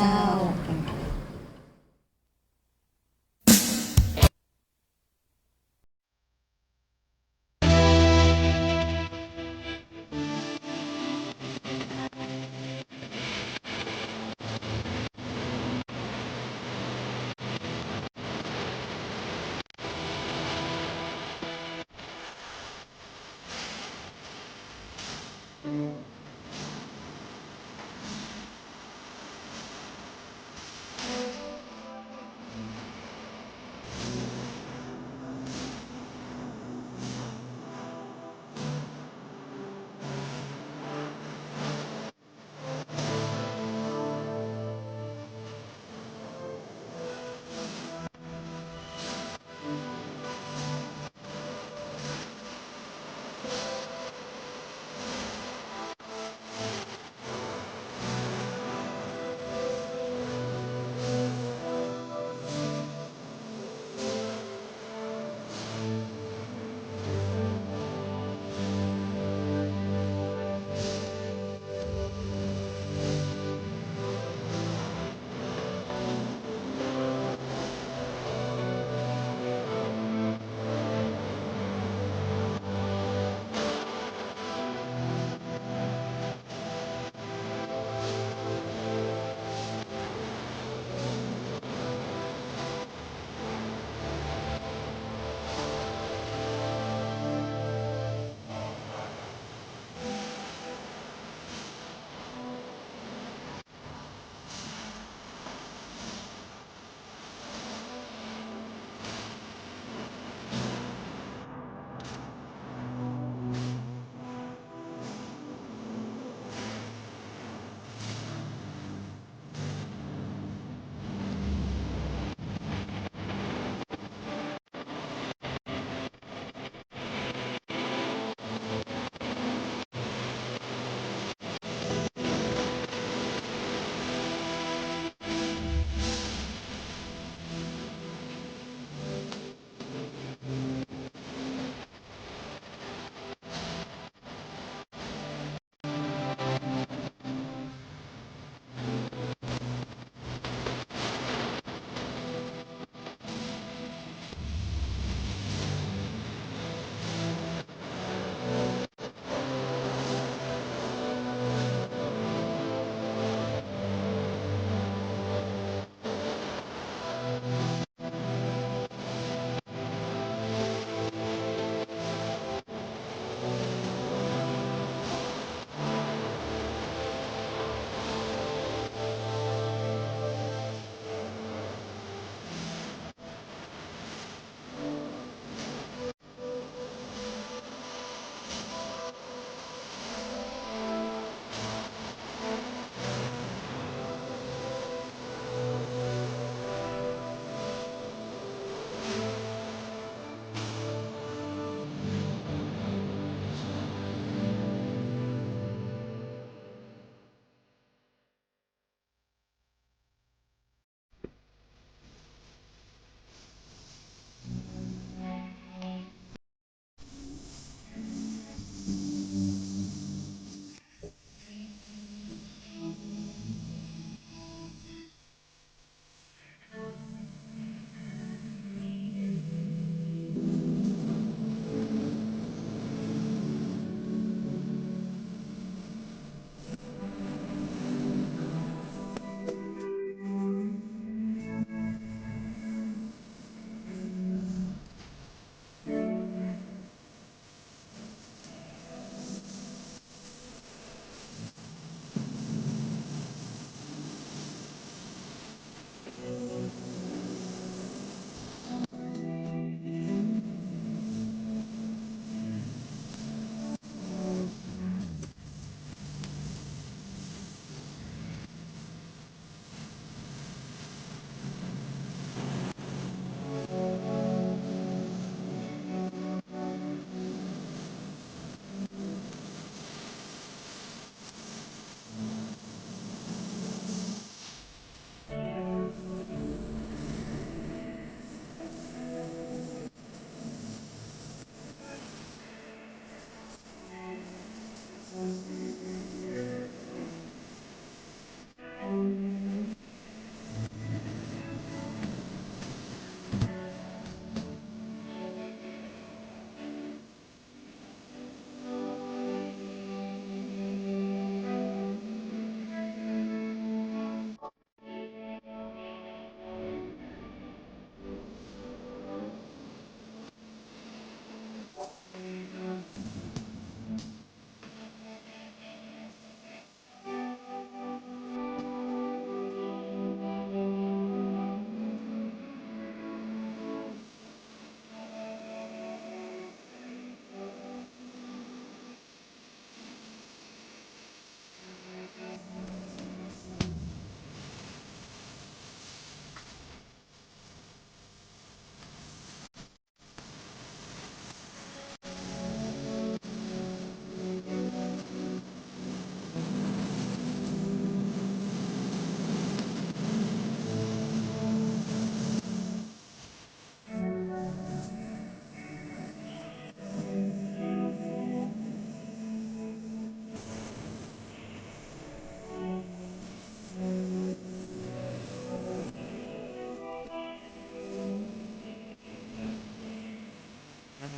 เจ้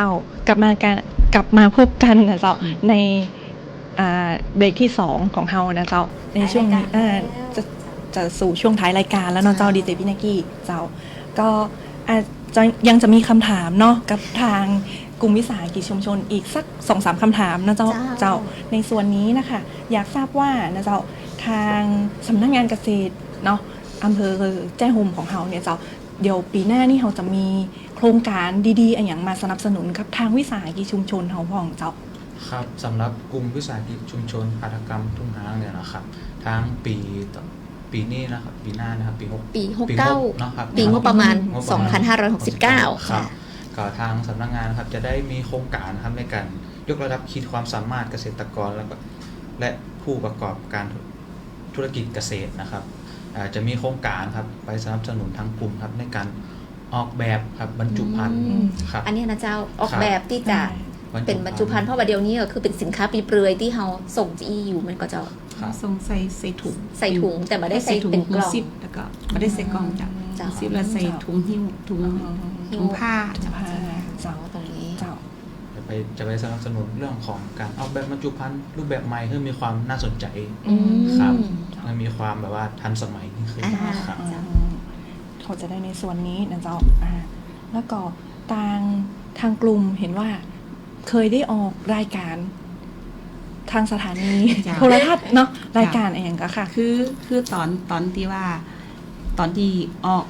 ากลับมาพบกันนะเจ้าในเบรกที่2ของเฮานะเจ้าในช่วงนี้จะสู่ช่วงท้ายรายการแล้วเนาะเจ้าดีเจพี่นักกี้เจ้าก็ยังจะมีคำถามเนาะกับทางกลุ่มวิสาหกิจชุมชนอีกสัก 2-3 คำถามนะเจ้าในส่วนนี้นะคะอยากทราบว่านะเจ้าทางสำนักงานเกษตรเนาะอำเภอแจ้ห่มของเฮาเนี่ยเจ้าเดี๋ยวปีหน้านี่เราจะมีโครงการดีๆอย่างมาสนับสนุนกับทางวิสาหกิจชุมชนเฮาพ่องเจ้าครับสำหรับกลุ่มวิสาหกิจชุมชนหัตถกรรมทุ่งหางเนี่ยนะครับทางปีนี้นะครับปีหน้านะครับปี69นะครับปีงบประมาณ 2569 ครับก็ทางสำนักงานครับจะได้มีโครงการครับในการยกระดับขีดความสามารถเกษตรกรและผู้ประกอบการธุรกิจเกษตรนะครับจะมีโครงการครับไปสนับสนุนทางกลุ่มครับในการออกแบบครับบรรจุภัณฑ์ครับอันนี้นะเจ้าออกแบบที่จะเป็นบรรจุภัณฑ์เพราะว่าเดี๋ยวนี้ก็คือเป็นสินค้าปีเปลือยที่เราส่งที่ EU มันก็จะส่งใส่ถุงแต่ไม่ได้ใส่เป็นกล่องซิปแล้วก็ไม่ได้ใส่กล่องจ้ะซิปแล้วใส่ถุงหิ้วถุงผ้าเจ้าตรงนี้เจ้าจะไปสนับสนุนเรื่องของการออกแบบบรรจุภัณฑ์รูปแบบใหม่ให้มีความน่าสนใจครับและมีความแบบว่าทันสมัยขึ้นครับเขาจะได้ในส่วนนี้นะเจ้าแล้วก็ทางกลุ่มเห็นว่าเคยได้ออกรายการทางสถานีโทรทัศน์เนาะรายการอะไรอย่างเงี้ยค่ะคือตอนที่ว่าตอนที่ออก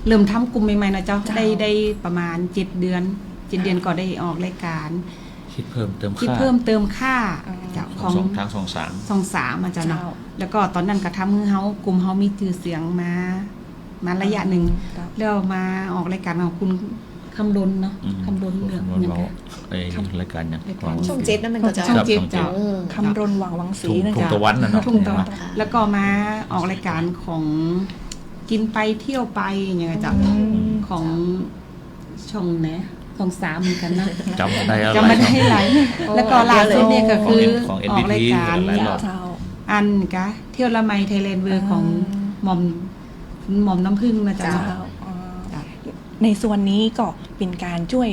เริ่มทำกลุ่มใหม่ๆนะเจ้าได้ประมาณ7 เดือนก็ได้ออกรายการคิดเพิ่มเติมค่าของทาง23มันจะเนาะแล้วก็ตอนนั้นก็ทำให้เฮากลุ่มเฮามีชื่อเสียงมาระยะหนึ่งแล้วมาออกรายการของคุณคำดลเนาะคำดลเรื่องรายการเนี่ยช่อง7นั่นมันก็จะช่อง7จ้ะคำดลวังศรีนะจ๊ะตะวันนะเนาะแล้วก็มาออกรายการของกินไปเที่ยวไปอย่างเงี้ยจ้ะของช่องไหนของ3เหมือนกันนะจำได้หลายแล้วก็ล่าสุดเนี่ยก็คือออกรายการอันกะเที่ยวละไมไทยแลนด์เวอร์ของหม่อมน้ำผึ้งนะจ๊ะในส่วนนี้ก็เป็นการช่วย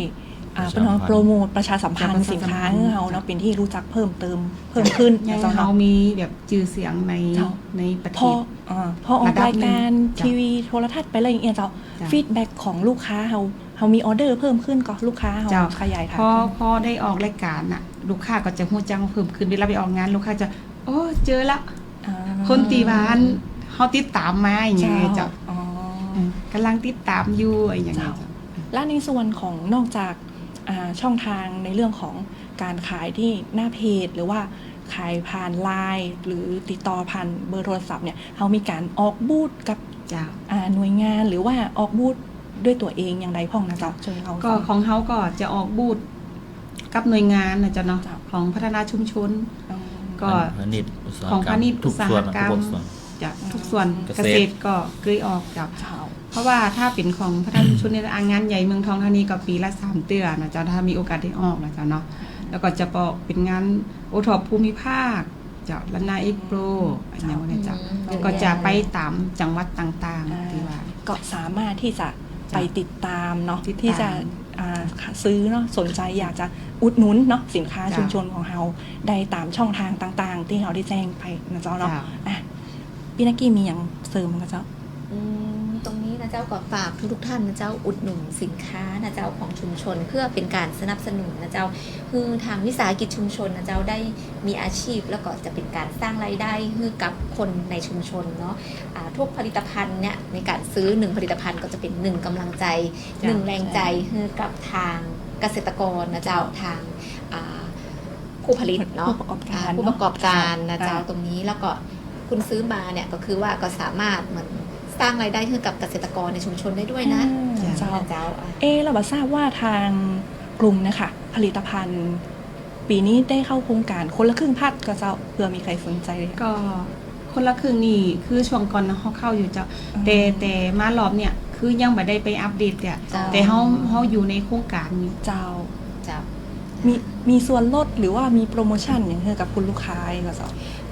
โปรโมทประชาสัมพันธ์สินค้าของเราเนาะเป็นที่รู้จักเพิ่มขึ้นเรามีแบบชื่อเสียงในประเทศพอออกรายการทีวีโทรทัศน์ไปอะไรอย่างเงี้ยเจ้าฟีดแบ็กของลูกค้าเรามีออเดอร์เพิ่มขึ้นก็ลูกค้าเราขยายฐานพอได้ออกรายการน่ะลูกค้าก็จะฮู้จักเพิ่มขึ้นเวลาไปออกงานลูกค้าจะโอ้เจอละคนตีบ้านเฮาติดตามมาอย่างเงี้ยเจ้ากำลังติดตามอยู่อย่างเงี้ยและในส่วนของนอกจากช่องทางในเรื่องของการขายที่หน้าเพจหรือว่าขายผ่านไลน์หรือติดต่อผ่านเบอร์โทรศัพท์เนี่ยเรามีการออกบูธกับหน่วยงานหรือว่าออกบูธด้วยตัวเองอย่างไรพ่องนะจ๊ะช่วยเราก็ของเขาก็จะออกบูธกับหน่วยงานนะจ๊ะเนาะของพัฒนาชุมชนก็ของพาณิชย์อุตสาหกรรมจากทุกส่วนเกษตรก็เคยออกจากเพราะว่าถ้าเป็นของพัฒนาชุมชนในงานใหญ่เมืองทองธานีก็ปีละ3 เดือนนะจ๊ะถ้ามีโอกาสได้ออกนะจ๊ะเนาะแล้วก็จะเป็นงานโอท็อปภูมิภาคจากล้านนาเอ็กโปรอะไรอย่างเงี้ยจ้ะก็จะไปตามจังหวัดต่างๆที่ว่าก็สามารถที่จะไปติดตามเนาะที่จะซื้อเนาะสนใจอยากจะอุดหนุนเนาะสินค้าชุมชนของเราได้ตามช่องทางต่างๆที่เราได้แจ้งไปนะเจ้าเนาะพี่นักกี้มีอย่างเสริมมั้ยเจ้าตรงนี้นะเจ้าก็ฝากทุกท่านนะเจ้าอุดหนุนสินค้านะเจ้าของชุมชนเพื่อเป็นการสนับสนุนนะเจ้าคือทางวิสาหกิจชุมชนนะเจ้าได้มีอาชีพแล้วก็จะเป็นการสร้างรายได้ให้กับคนในชุมชนเนาะทุกผลิตภัณฑ์เนี่ยในการซื้อ1ผลิตภัณฑ์ก็จะเป็น1กำลังใจ1แรงใจให้กับทางเกษตรกรนะเจ้าทางผู้ผลิตเนาะผู้ประกอบการนะเจ้าตรงนี้แล้วก็คุณซื้อมาเนี่ยก็คือว่าก็สามารถเหมือนสร้างรายได้ให้กับเกษตรกรในชุมชนได้ด้วยนะเจ้าเราทราบว่าทางกลุ่มนะคะผลิตภัณฑ์ปีนี้ได้เข้าโครงการคนละครึ่งพัดก็เจ้าเผื่อมีใครสนใจก็คนละครึ่งนี่คือช่วงก่อนเขาเข้าอยู่เจ้าแต่มารอบเนี่ย คือยังไม่ได้ไปอัปเดตเนี่ยแต่เฮาอยู่ในโครงการนี้เจ้ามีส่วนลดหรือว่ามีโปรโมชั่นอย่างเงี้ยกับคุณลูกค้าก็จะ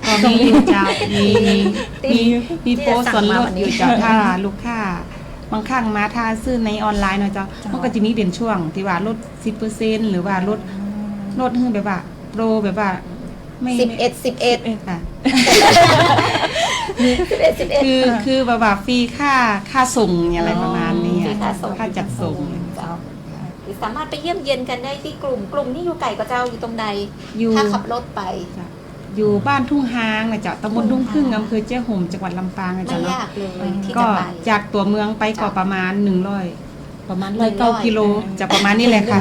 ก็มีอยู่เจ้ามีโปรส่วนลดอยู่เจ้าถ้าลูกค้าบางครั้งมาถ้าซื้อในออนไลน์เนาะเจ้ามันก็จะมีเป็นช่วงที่ว่าลด 10% หรือว่าลดให้แบบว่าโปรแบบว่าไม่11ค่ะคือแบบว่าฟรีค่าส่งอะไรประมาณนี้ค่าจัดส่งหรือสามารถไปเยี่ยมเยียนกันได้ที่กลุ่มนี่อยู่ไก่ก็เจ้าอยู่ตรงใดถ้าขับรถไปอยู่บ้านทุ่งฮางนะเจ้าตำบลทุ่งพึ่งอำเภอเจ้าห่มจังหวัดลำปางนะเจ้าไม่ยากเลยที่จะก็ไปจากตัวเมืองไปก็ประมาณ100ประมาณ109 กิโลจะประมาณนี้แหละค่ะ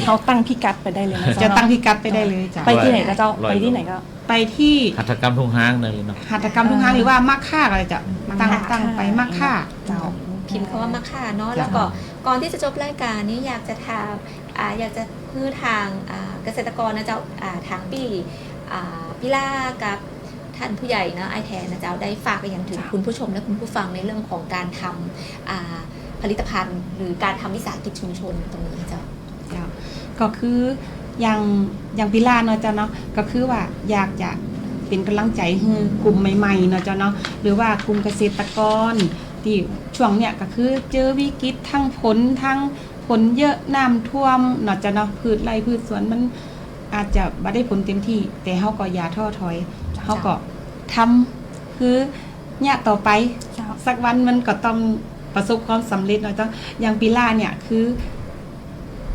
เขาตั้งพิกัดไปได้เลยนะจะตั้งพิกัดไปได้เลยจ้ะไปที่ไหนก็เจ้าไปที่ไหนก็ไปที่หัตถกรรมทุ่งฮางเลยเนาะหัตถกรรมทุ่งฮางหรือว่ามักค่าอะไรจะตั้งไปมักค่าเจ้าพิมพ์คำว่ามักค่าเนาะแล้วก็ก่อนที่จะจบรายการนี้อยากจะคือทางเกษตรกรนะเจ้าทางพี่ล่ากับท่านผู้ใหญ่นะไอแทนนะเจ้าได้ฝากไปยังถึงคุณผู้ชมและคุณผู้ฟังในเรื่องของการทำผลิตภัณฑ์หรือการทำวิสาหกิจชุมชนตรงนี้เจ้าก็คืออย่างพี่ล่าเนาะเจ้าเนาะก็คือว่าอยากจะเป็นกำลังใจให้กลุ่มใหม่ๆเนาะเจ้าเนาะหรือว่ากลุ่มเกษตรกรที่ช่วงเนี้ยก็คือเจอวิกฤตทั้งผลเยอะน้ำท่วมเนาะเจ้าเนาะพืชไร่พืชสวนมันอาจจะไม่ได้ผลเต็มที่แต่เขาก็อย่าท้อถอยเขาก็ทำคือเนี่ยต่อไปสักวันมันก็ต้องประสบความสำเร็จเนาะจ้ะอย่างปีล่าเนี่ยคือ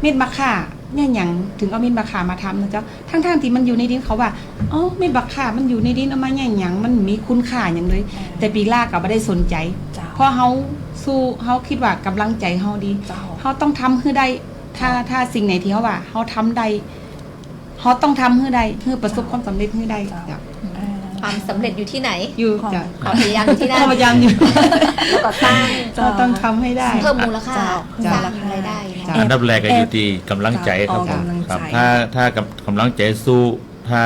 เม็ดมะข่าเนี่ยอย่างถึงเอาเม็ดมะข่ามาทำนะจ๊ะทั้งที่มันอยู่ในดินเขาว่าอ๋อเม็ดมะข่ามันอยู่ในดินเอามาอย่างมันมีคุณค่าอย่างเลยแต่ปีล่าก็ไม่ได้สนใจเพราะเขาสู้เขาคิดว่ากำลังใจเขาดีเขาต้องทำให้ได้ถ้าสิ่งไหนที่เขาว่าเขาทำได้เขาต้องทำให้ได้เพื่อประสบความสำเร็จให้ได้ความสำเร็จอยู่ที่ไหนอยู่ความพยายามอยู่ที่นั่นพยายามอยู่แล้วก็สร้างต้องทำให้ได้เพิ่มมูลค่าสร้างรายได้อันดับแรกก็อยู่ที่กำลังใจครับถ้ากำลังใจสู้ถ้า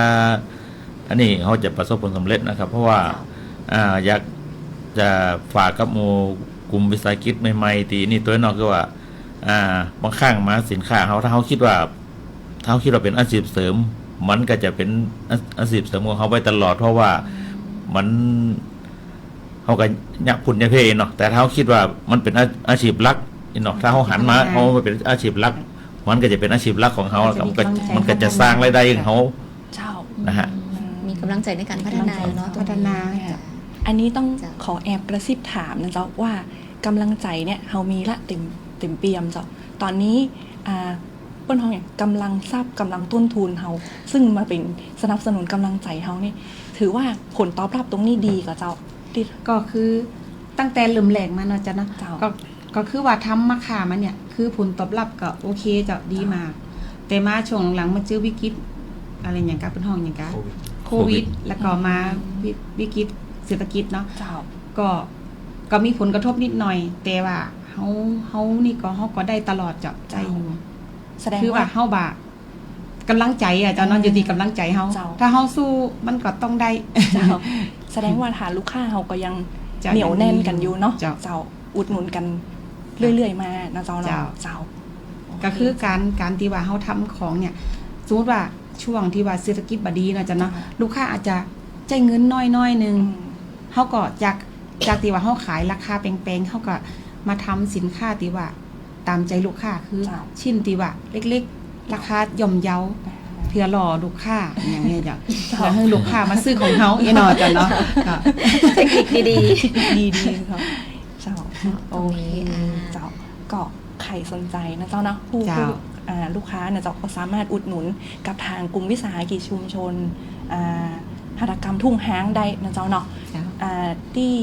อันนี้เขาจะประสบผลสำเร็จนะครับเพราะว่าอยากจะฝากกับกลุ่มวิสาหกิจใหม่ๆตีนี่ตัวนอกก็ว่าบางครั้งมาสินค้าเขาถ้าเขาคิดว่าเป็นอาชีพเสริมมันก็จะเป็นอาชีพเสริมของเขาไปตลอดเพราะว่ามันเขาก็ยักพุ่นยักเพเนาะแต่ถ้าเขาคิดว่ามันเป็นอาชีพหลักเนาะถ้าเขาหันมาเขาเป็นอาชีพหลักมันก็จะเป็นอาชีพหลักของเขามันก็จะสร้างรายได้ของเขานะฮะมีกำลังใจในการพัฒนาเนาะพัฒนาอันนี้ต้องขอแอบกระซิบถามนะเจ้าว่ากำลังใจเนี่ยเขามีละเต็มเปี่ยมเจ้าตอนนี้เปิ้นเฮาเนี่ยกำลังทรัพย์กำลังต้นทุนเฮาซึ่งมาเป็นสนับสนุนกำลังใจเฮานี่ถือว่าผลตอบรับตรงนี้ดีกับเจ้าก็คือตั้งแต่เริ่มแรกมาเนาะจ้ะนะก็คือว่าทำมะข่ามาเนี่ยคือผลตอบรับก็โอเคจะดีมากแต่มาช่วงหลังมาเจอวิกฤตอะไรอย่างกับเป็นห้องอย่างกับโควิดแล้วก็มาวิกฤตเศรษฐกิจเนาะก็มีผลกระทบนิดหน่อยแต่ว่าเฮานี่ก็เฮาก็ได้ตลอดจะใจอยู่คือว่าเฮาบ่กำลังใจเจ้าเนาะอยู่ที่กำลังใจเฮาถ้าเฮาสู้มันก็ต้องได้แสดงว่าฐานลูกค้าเฮาก็ยังเหนียวแน่นกันอยู่เนาะเจ้าอุดหนุนกันเรื่อยๆมานะเจ้าก็คือการที่ว่าเฮาทำของเนี่ยสมมติว่าช่วงที่ว่าเศรษฐกิจบ่ดีนะจ้ะเนาะลูกค้าอาจจะจ่ายเงินน้อยๆนึงเฮาก็จากที่ว่าเฮาขายราคาแพงๆเฮาก็มาทำสินค้าที่ว่าตามใจลูกค้าคือชิ้นที่ว่าเล็กๆราคาย่อมเยาเพื่อหล่อลูกค้าอย่างนี้จ้ะเพื่อให้ลูกค้ามาซื้อของเฮาอีหน่อยจ้ะเนาะเทคนิคดีๆครับเจ้าโอเคเจ้าก็ใครสนใจนะเจ้าเนาะผู้ลูกค้าเนี่ยเจ้าก็สามารถอุดหนุนกับทางกลุ่มวิสาหกิจชุมชนหัตถกรรมทุ่งห้างได้นะเจ้าเนาะที่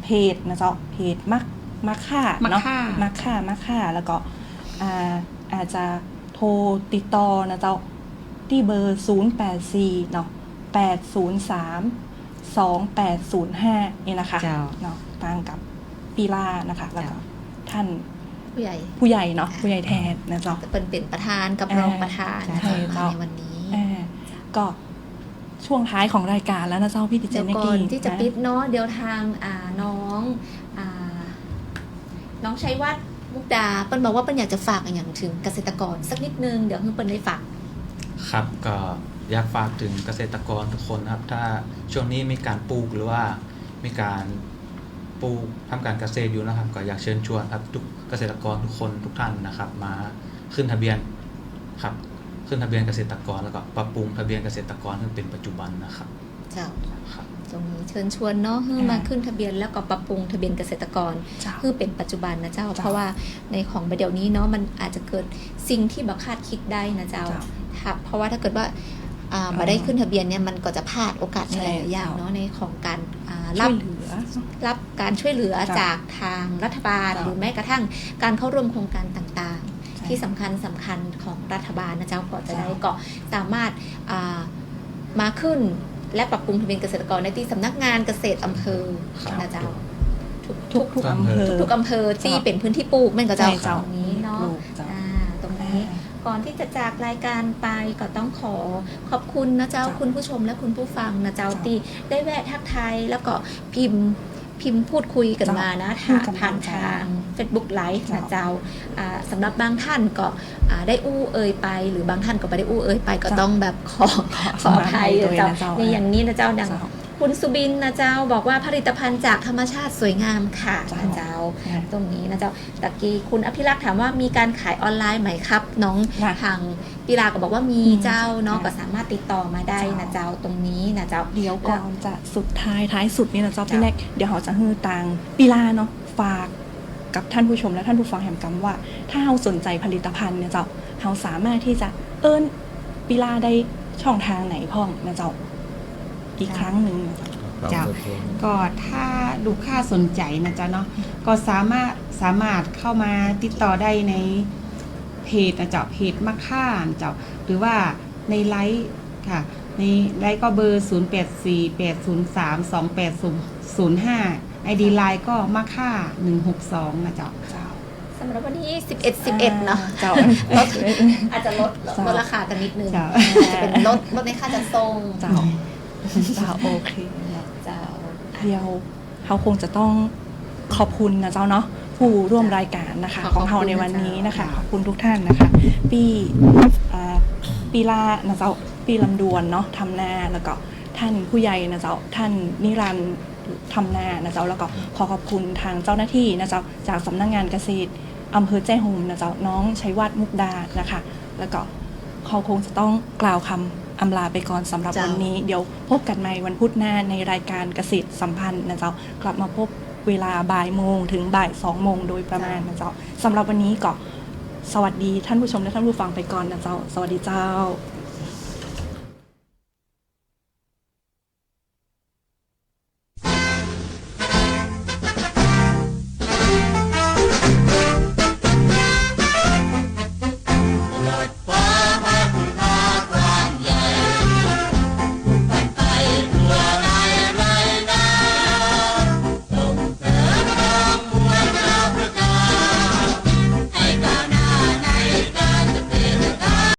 เพจนะเจ้าเพจมักค่าเนาะมักค่าแล้วก็อาจจะโทรติดต่อนะเจ้าที่เบอร์084เนาะ803 2805นี่นะคะเนาะทางกับปีล่านะคะแล้วก็ท่านผู้ใหญ่เนาะผู้ใหญ่แทนนะเจ้าเป็นประธานกับรองประธานในวันนี้ก็ช่วงท้ายของรายการแล้วนะเจ้าพี่ดิเจนก่อนที่จะปิดเนาะเดี๋ยวทางน้อง น้องชัยวัฒน์มุกดาเปิ้ลบอกว่าเปิ้ลอยากจะฝากอย่างถึงเกษตรกรสักนิดนึงเดี๋ยวเปิ้ลได้ฝากครับก็อยากฝากถึงเกษตรกรทุกคนครับถ้าช่วงนี้มีการปลูกหรือว่ามีการปลูกทำการเกษตรอยู่นะครับก็อยากเชิญชวนครับทุกเกษตรกรทุกคนทุกท่านนะครับมาขึ้นทะเบียนครับขึ้นทะเบียนเกษตรกรแล้วก็ปรับปรุงทะเบียนเกษตรกรให้เป็นปัจจุบันนะครับเจ้าตรงนี้เชิญชวนเนาะให้มาขึ้นทะเบียนแล้วก็ปรับปรุงทะเบียนเกษตรกรเพื่อเป็นปัจจุบันนะเจ้าเพราะว่าในของเดี๋ยวนี้เนาะมันอาจจะเกิดสิ่งที่บักคาดคิดได้นะเจ้าเพราะว่าถ้าเกิดว่ามาได้ขึ้นทะเบียนเนี่ยมันก็จะพลาดโอกาสในหลายอย่างเนาะในของการรับการช่วยเหลือจากทางรัฐบาลหรือแม้กระทั่งการเข้าร่วมโครงการต่างๆที่สำคัญของรัฐบาลนะเจ้าก็จะได้ก็สามารถมาขึ้นและปรับปรุงทะเบียนเกษตรกรในที่สำนักงานเกษตรอำเภอนะเจ้าทุกอำเภอทุกอำเภอที่เป็นพื้นที่ปลูกมันก็จะตรงนี้เนาะตรงนี้ก่อนที่จะจากรายการไปก็ต้องขอบคุณนะเจ้าคุณผู้ชมและคุณผู้ฟังนะเจ้าที่ได้แวะทักทายแล้วก็พิมพ์พูดคุยกันมานะผ่านทาง Facebook Live นะเจ้าสำหรับบางท่านก็ได้อู้เอ่ยไปหรือบางท่านก็ไม่ได้อู้เอ่ยไปก็ต้องแบบขออภัยนะเจ้าในอย่างนี้นะเจ้าดังคุณสุบินนะเจ้าบอกว่าผลิตภัณฑ์จากธรรมชาติสวยงามค่ะนะเจ้าตรงนี้นะเจ้าตะกี้คุณอภิรักษ์ถามว่ามีการขายออนไลน์ไหมครับน้องทางปีลาก็บอกว่ามีเจ้าเนาะก็สามารถติดต่อมาได้นะเจ้าตรงนี้นะเจ้าเดี๋ยวก่อนจะสุดท้ายสุดนี่นะเจ้าพี่แนกเดี๋ยวเขาจะฮือตังปีลาเนาะฝากกับท่านผู้ชมและท่านผู้ฟังแห่งกำว่าถ้าเราสนใจผลิตภัณฑ์เนี่ยเจ้าเราสามารถที่จะปีลาได้ช่องทางไหนพ่องนะเจ้าอีกครั้งหนึ่งเจ้าก็ถ้าลูกค้าสนใจนะจ๊ะเนาะก็สามารถเข้ามาติดต่อได้ในเพจนะเจ้าเพจมะค่าเจ้าหรือว่าในไลฟ์ค่ะในไลฟ์ก็เบอร์0848032805 ID ไลน์ก็มะค่า162นะเจ้าสำหรับวันที่11เนาะอาจจะลดราคากันนิดนึงจะเป็นลดในค่าจัดส่งเจ้าโอเคเจ้าเดี๋ยวเขาคงจะต้องขอบคุณนะเจ้าเนาะผู้ร่วมรายการนะคะของเราในวันนี้นะคะขอบคุณทุกท่านนะคะปีลานะเจ้าปีลำดวนเนาะทำนาแล้วก็ท่านผู้ใหญ่นะเจ้าท่านนิรันดร์ทำนานะเจ้าแล้วก็ขอบคุณทางเจ้าหน้าที่นะเจ้าจากสำนักงานเกษตรอำเภอแจ้ห่มนะเจ้าน้องชัยวัฒน์มุกดานะคะแล้วก็เขาคงจะต้องกล่าวคำอำลาไปก่อนสำหรับวันนี้เดี๋ยวพบกันใหม่วันพุธหน้าในรายการเกษตรสัมพันธ์นะเจ้ากลับมาพบเวลาบ่ายโมงถึงบ่าย2 โมงโดยประมาณนะเจ้าสำหรับวันนี้ก็สวัสดีท่านผู้ชมและท่านผู้ฟังไปก่อนนะเจ้าสวัสดีเจ้า